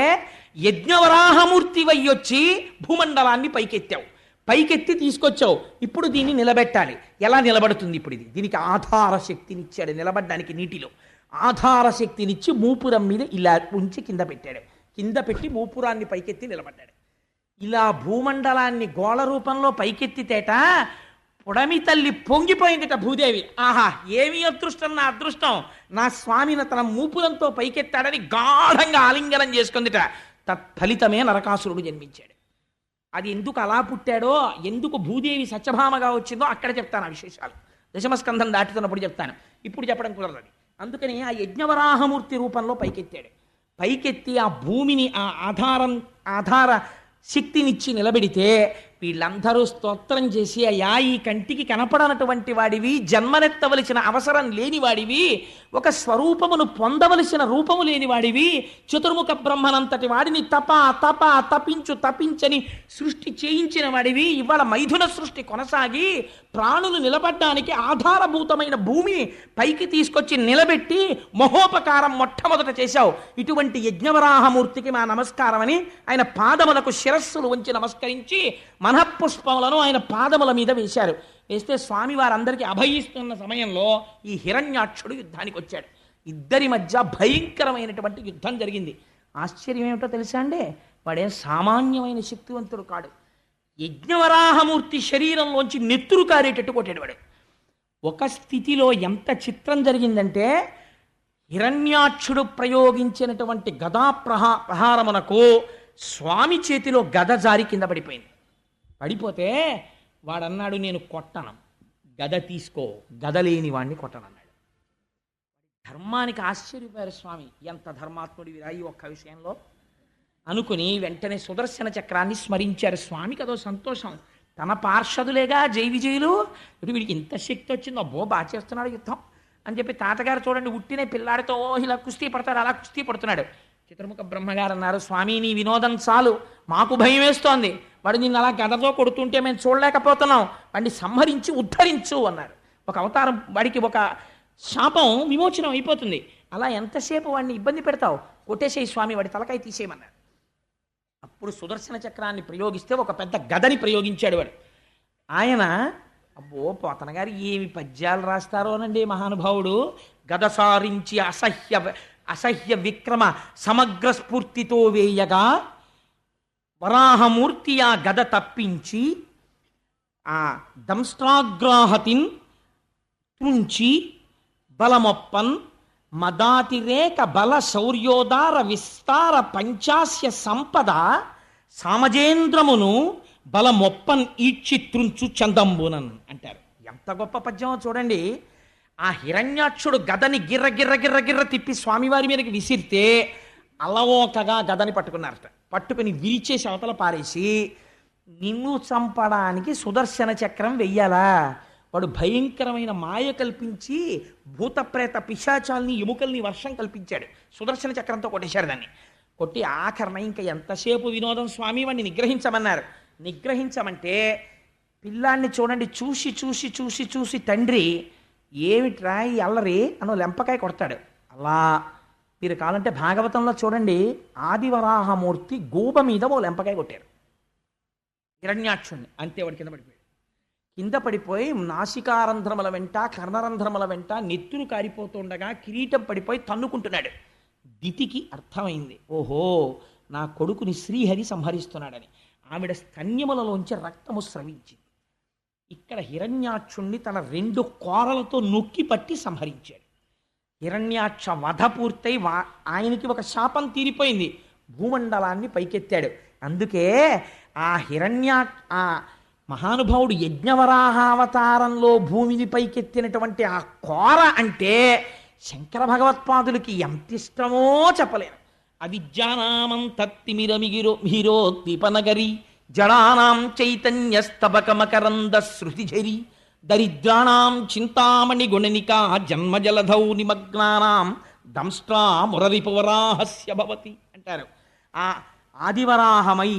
యజ్ఞవరాహమూర్తి వయ్యొచ్చి భూమండలాన్ని పైకెత్తావు. పైకెత్తి తీసుకొచ్చావు. ఇప్పుడు దీన్ని నిలబెట్టాలి. ఎలా నిలబడుతుంది ఇప్పుడు ఇది? దీనికి ఆధార శక్తినిచ్చాడు. నిలబడ్డానికి నీటిలో ఆధార శక్తినిచ్చి మూపురం మీద ఇలా ఉంచి కింద పెట్టాడు. కింద పెట్టి మూపురాన్ని పైకెత్తి నిలబడ్డాడు. ఇలా భూమండలాన్ని గోళ రూపంలో పైకెత్తితేట పుడమి తల్లి పొంగిపోయిందిట భూదేవి. ఆహా, ఏమి అదృష్టం! నా అదృష్టం! నా స్వామిని తన మూపురంతో పైకెత్తాడని గాఢంగా ఆలింగనం చేసుకుందిట. తత్ఫలితమే నరకాసురుడు జన్మించాడు. అది ఎందుకు అలా పుట్టాడో, ఎందుకు భూదేవి సత్యభామగా వచ్చిందో అక్కడ చెప్తాను ఆ విశేషాలు. దశమస్కంధం దాటుతున్నప్పుడు చెప్తాను. ఇప్పుడు చెప్పడం కుదరదు. అందుకని ఆ యజ్ఞవరాహమూర్తి రూపంలో పైకెత్తాడు. పైకెత్తి ఆ భూమిని ఆ ఆధార శక్తినిచ్చి నిలబెడితే వీళ్ళందరూ స్తోత్రం చేసి, అయ్యా ఈ కంటికి కనపడనటువంటి వాడివి, జన్మనెత్తవలసిన అవసరం లేని వాడివి, ఒక స్వరూపమును పొందవలసిన రూపము లేని వాడివి, చతుర్ముఖ బ్రహ్మనంతటి వాడిని తపించని సృష్టి చేయించిన వాడివి, ఇవాళ మైథున సృష్టి కొనసాగి ప్రాణులు నిలబడ్డానికి ఆధారభూతమైన భూమిని పైకి తీసుకొచ్చి నిలబెట్టి మహోపకారం మొట్టమొదట చేశావు. ఇటువంటి యజ్ఞవరాహమూర్తికి మా నమస్కారం అని ఆయన పాదములకు శిరస్సులు ఉంచి నమస్కరించి మనఃపుష్పములను ఆయన పాదముల మీద వేశారు. వేస్తే స్వామి వారందరికీ అభయిస్తున్న సమయంలో ఈ హిరణ్యాక్షుడు యుద్ధానికి వచ్చాడు. ఇద్దరి మధ్య భయంకరమైనటువంటి యుద్ధం జరిగింది. ఆశ్చర్యం ఏమిటో తెలుసా అండి? వాడేం సామాన్యమైన శక్తివంతుడు కాడు. యజ్ఞవరాహమూర్తి శరీరంలోంచి నెత్తురు కారేటట్టు కొట్టాడు వాడు. ఒక స్థితిలో ఎంత చిత్రం జరిగిందంటే, హిరణ్యాక్షుడు ప్రయోగించినటువంటి గదా ప్రహారమునకు స్వామి చేతిలో గద జారి కింద పడిపోయింది. పడిపోతే వాడన్నాడు, నేను కొట్టను, గద తీసుకో, గద లేని వాడిని కొట్టనన్నాడు. ధర్మానికి ఆశ్చర్యపోయారు స్వామి. ఎంత ధర్మాత్ముడివిరా ఈ ఒక్క విషయంలో అనుకుని వెంటనే సుదర్శన చక్రాన్ని స్మరించారు. స్వామికి అదో సంతోషం. తన పార్షదులేగా జై విజయులు, ఇప్పుడు వీడికి ఇంత శక్తి వచ్చిందో, అబ్బో బాగా చేస్తున్నాడు యుద్ధం అని చెప్పి తాతగారు చూడండి ఉట్టినే పిల్లాడితో ఇలా కుస్తీ పడతాడు, అలా కుస్తీ పడుతున్నాడు. చతుర్ముఖ బ్రహ్మగారు అన్నారు, స్వామి నీ వినోదం చాలు, మాకు భయం వేస్తోంది. వాడు నిన్ను అలా గదతో కొడుతుంటే మేము చూడలేకపోతున్నాం, వాడిని సంహరించి ఉద్ధరించు అన్నారు. ఒక అవతారం, వాడికి ఒక శాపం విమోచనం అయిపోతుంది. అలా ఎంతసేపు వాడిని ఇబ్బంది పెడతావు, కొట్టేసేయి స్వామి, వాడి తలకాయ తీసేయమన్నాడు. అప్పుడు సుదర్శన చక్రాన్ని ప్రయోగిస్తే ఒక పెద్ద గదని ప్రయోగించాడు వాడు. ఆయన అబ్బో పోతన గారు ఏమి పద్యాలు రాస్తారోనండి మహానుభావుడు, గద సారించి అసహ్య విక్రమ సమగ్ర స్ఫూర్తితో వేయగా వరాహమూర్తి ఆ గద తప్పించి ఆ దంష్ట్రాగ్రాహతిన్ త్రుంచి బలమొప్పన్ మదాతిరేక బల శౌర్యోదార విస్తార పంచాస్య సంపద సామజేంద్రమును బలమొప్పన్ ఈడ్చి త్రుంచు చందంబునన్ అంటారు. ఎంత గొప్ప పద్యమో చూడండి. ఆ హిరణ్యాక్షుడు గదని గిర్ర గిర్ర గిర్ర గిర్ర తిప్పి స్వామివారి మీదకి విసిరితే అలవోకగా గదని పట్టుకున్నారట. పట్టుకుని విరిచేసి అవతల పారేసి, నిన్ను చంపడానికి సుదర్శన చక్రం వెయ్యాలా? వాడు భయంకరమైన మాయ కల్పించి భూతప్రేత పిశాచాల్ని ఎముకల్ని వర్షం కల్పించాడు. సుదర్శన చక్రంతో కొట్టేశారు దాన్ని. కొట్టి ఆఖరణ ఇంకా ఎంతసేపు వినోదం స్వామి, వాడిని నిగ్రహించమన్నారు. నిగ్రహించమంటే పిల్లాన్ని చూడండి, చూసి చూసి చూసి చూసి తండ్రి ఏమిట్రా ఈ అల్లరి అనో లెంపకాయ కొడతాడు. అలా మీరు కావాలంటే భాగవతంలో చూడండి, ఆదివరాహమూర్తి గూబ మీద ఓ లెంపకాయ కొట్టారు హిరణ్యాక్షుణ్ణి. అంతే వాడి కింద పడిపోయాడు. కింద పడిపోయి నాసికారంధ్రముల వెంట కర్ణరంధ్రముల వెంట నెత్తురు కారిపోతుండగా కిరీటం పడిపోయి తన్నుకుంటున్నాడు. దితికి అర్థమైంది, ఓహో నా కొడుకుని శ్రీహరి సంహరిస్తున్నాడని. ఆవిడ స్తన్యములలోంచి రక్తము స్రవించింది. ఇక్కడ హిరణ్యాక్షుణ్ణి తన 2 కోరలతో నొక్కి పట్టి సంహరించాడు. హిరణ్యాక్ష వధ పూర్తయి ఆయనకి ఒక శాపం తీరిపోయింది, భూమండలాన్ని పైకెత్తాడు. అందుకే ఆ మహానుభావుడు యజ్ఞవరాహావతారంలో భూమిని పైకెత్తినటువంటి ఆ కోర అంటే శంకర భగవత్పాదులకి ఎంత ఇష్టమో చెప్పలేను. అవిద్యానామం తత్తిమిరమిగిరోత్తిపనగరి జడానాం చైతన్యస్తబకమకరంద శృతిఝరి దరిద్రాణాం చింతామణి గుణనికా జన్మజలధౌ నిమగ్నానాం దంష్ట్రా మురరిపువరాహస్య భవతి అంటారు. ఆ ఆదివరాహమై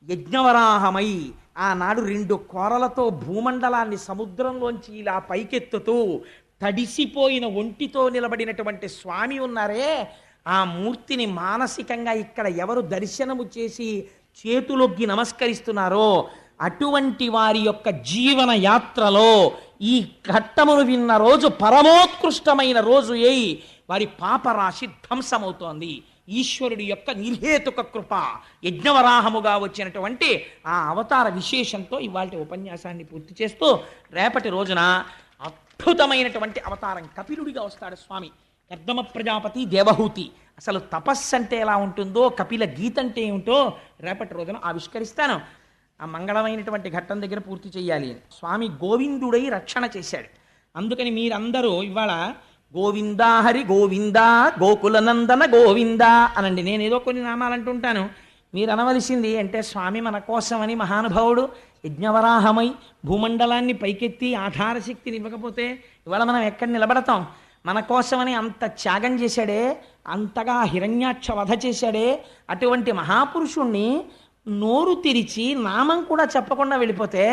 యజ్ఞవరాహమై ఆనాడు 2 కోరలతో భూమండలాన్ని సముద్రంలోంచి ఇలా పైకెత్తుతూ తడిసిపోయిన ఒంటితో నిలబడినటువంటి స్వామి ఉన్నారే, ఆ మూర్తిని మానసికంగా ఇక్కడ ఎవరు దర్శనము చేసి చేతులొగ్గి నమస్కరిస్తున్నారో అటువంటి వారి యొక్క జీవన యాత్రలో ఈ ఘట్టమును విన్న రోజు పరమోత్కృష్టమైన రోజు అయి వారి పాపరాశి ధ్వంసమవుతోంది. ఈశ్వరుడి యొక్క నిర్హేతుక కృప యజ్ఞవరాహముగా వచ్చినటువంటి ఆ అవతార విశేషంతో ఇవాళ ఉపన్యాసాన్ని పూర్తి చేస్తూ రేపటి రోజున అద్భుతమైనటువంటి అవతారం కపిలుడిగా వస్తాడు స్వామి. కర్దమ ప్రజాపతి దేవహూతి. అసలు తపస్సు అంటే ఎలా ఉంటుందో, కపిల గీత అంటే ఏమిటో రేపటి రోజున ఆవిష్కరిస్తాను. ఆ మంగళమైనటువంటి ఘట్టం దగ్గర పూర్తి చేయాలి. స్వామి గోవిందుడై రక్షణ చేశాడు. అందుకని మీరందరూ ఇవాళ గోవిందా హరి గోవిందా గోకుల నందన గోవిందా అనండి. నేను ఏదో కొన్ని నామాలు అంటుంటాను, మీరు అనవలసింది అంటే స్వామి మన కోసమని మహానుభావుడు యజ్ఞవరాహమై భూమండలాన్ని పైకెత్తి ఆధారశక్తిని ఇవ్వకపోతే ఇవాళ మనం ఎక్కడ నిలబడతాం? మన కోసమని అంత త్యాగం చేశాడే, అంతగా హిరణ్యాక్ష వధ చేశాడే, అటువంటి మహాపురుషుణ్ణి నోరు తెరిచి నామం కూడా చెప్పకుండా వెళ్ళిపోతే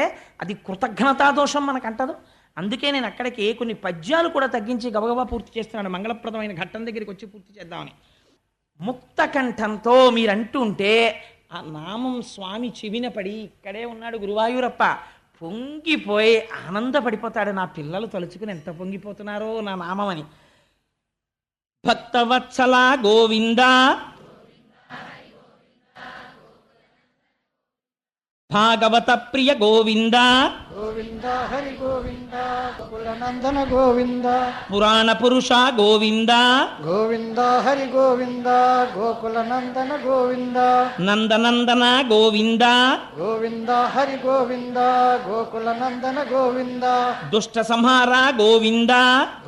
అది కృతజ్ఞతా దోషం మనకంటదు. అందుకే నేను అక్కడికి కొన్ని పద్యాలు కూడా తగ్గించి గబగబా పూర్తి చేస్తున్నాను. మంగళప్రదమైన ఘట్టం దగ్గరికి వచ్చి పూర్తి చేద్దామని. ముక్త కంఠంతో మీరు అంటుంటే ఆ నామం స్వామి చెవిన పడి, ఇక్కడే ఉన్నాడు గురువాయూరప్ప, పొంగిపోయి ఆనందపడిపోతాడు. నా పిల్లలు తలుచుకుని ఎంత పొంగిపోతున్నారో నా నామమని. భక్తవత్సల గోవింద భాగవత ప్రియ గోవింద గోవింద హరి గోవింద గోకులనందన గోవింద పురాణ పురుష గోవింద గోవింద హరి గోవింద గోకులనందన గోవింద నందనందన గోవింద గోవింద హరి గోవింద గోకులనందన గోవింద దుష్ట సంహార గోవింద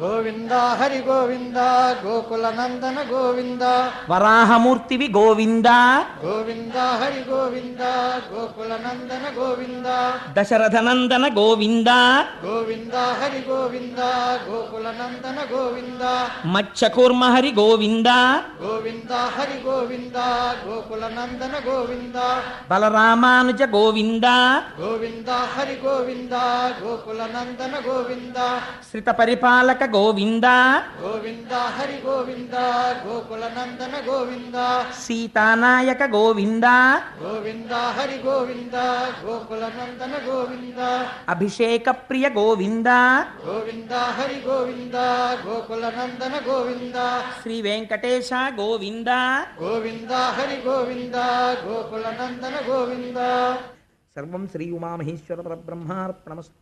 గోవింద హరి గోవింద గోకులనందన గోవింద వరాహమూర్తివి గోవింద గోవింద హరి గోవింద గోకులనందన గోవింద దశరథనందన నందన గోవింద గోవింద హరి గోవింద గోకుల నందన గోవింద మత్స్యకూర్మ హరి గోవింద గోవింద హరి గోవింద గోకుల నందన గోవింద బలరామానుజ గోవింద గోవింద హరి గోవింద గోకుల నందన గోవింద శ్రిత పరిపాలక గోవింద గోవింద హరి గోవింద గోకుల నందన గోవింద సీతానాయక గోవింద గోవింద హరి గోవింద గోకుల నందన గోవింద అభిషేక ప్రియ గోవింద గోవింద హరి గోవింద గోకుల నందన గోవింద శ్రీ వెంకటేశ గోవింద గోవింద హరి గోవింద గోకుల నందన గోవింద సర్వం శ్రీ ఉమామహేశ్వర పరబ్రహ్మార్పణమస్తు.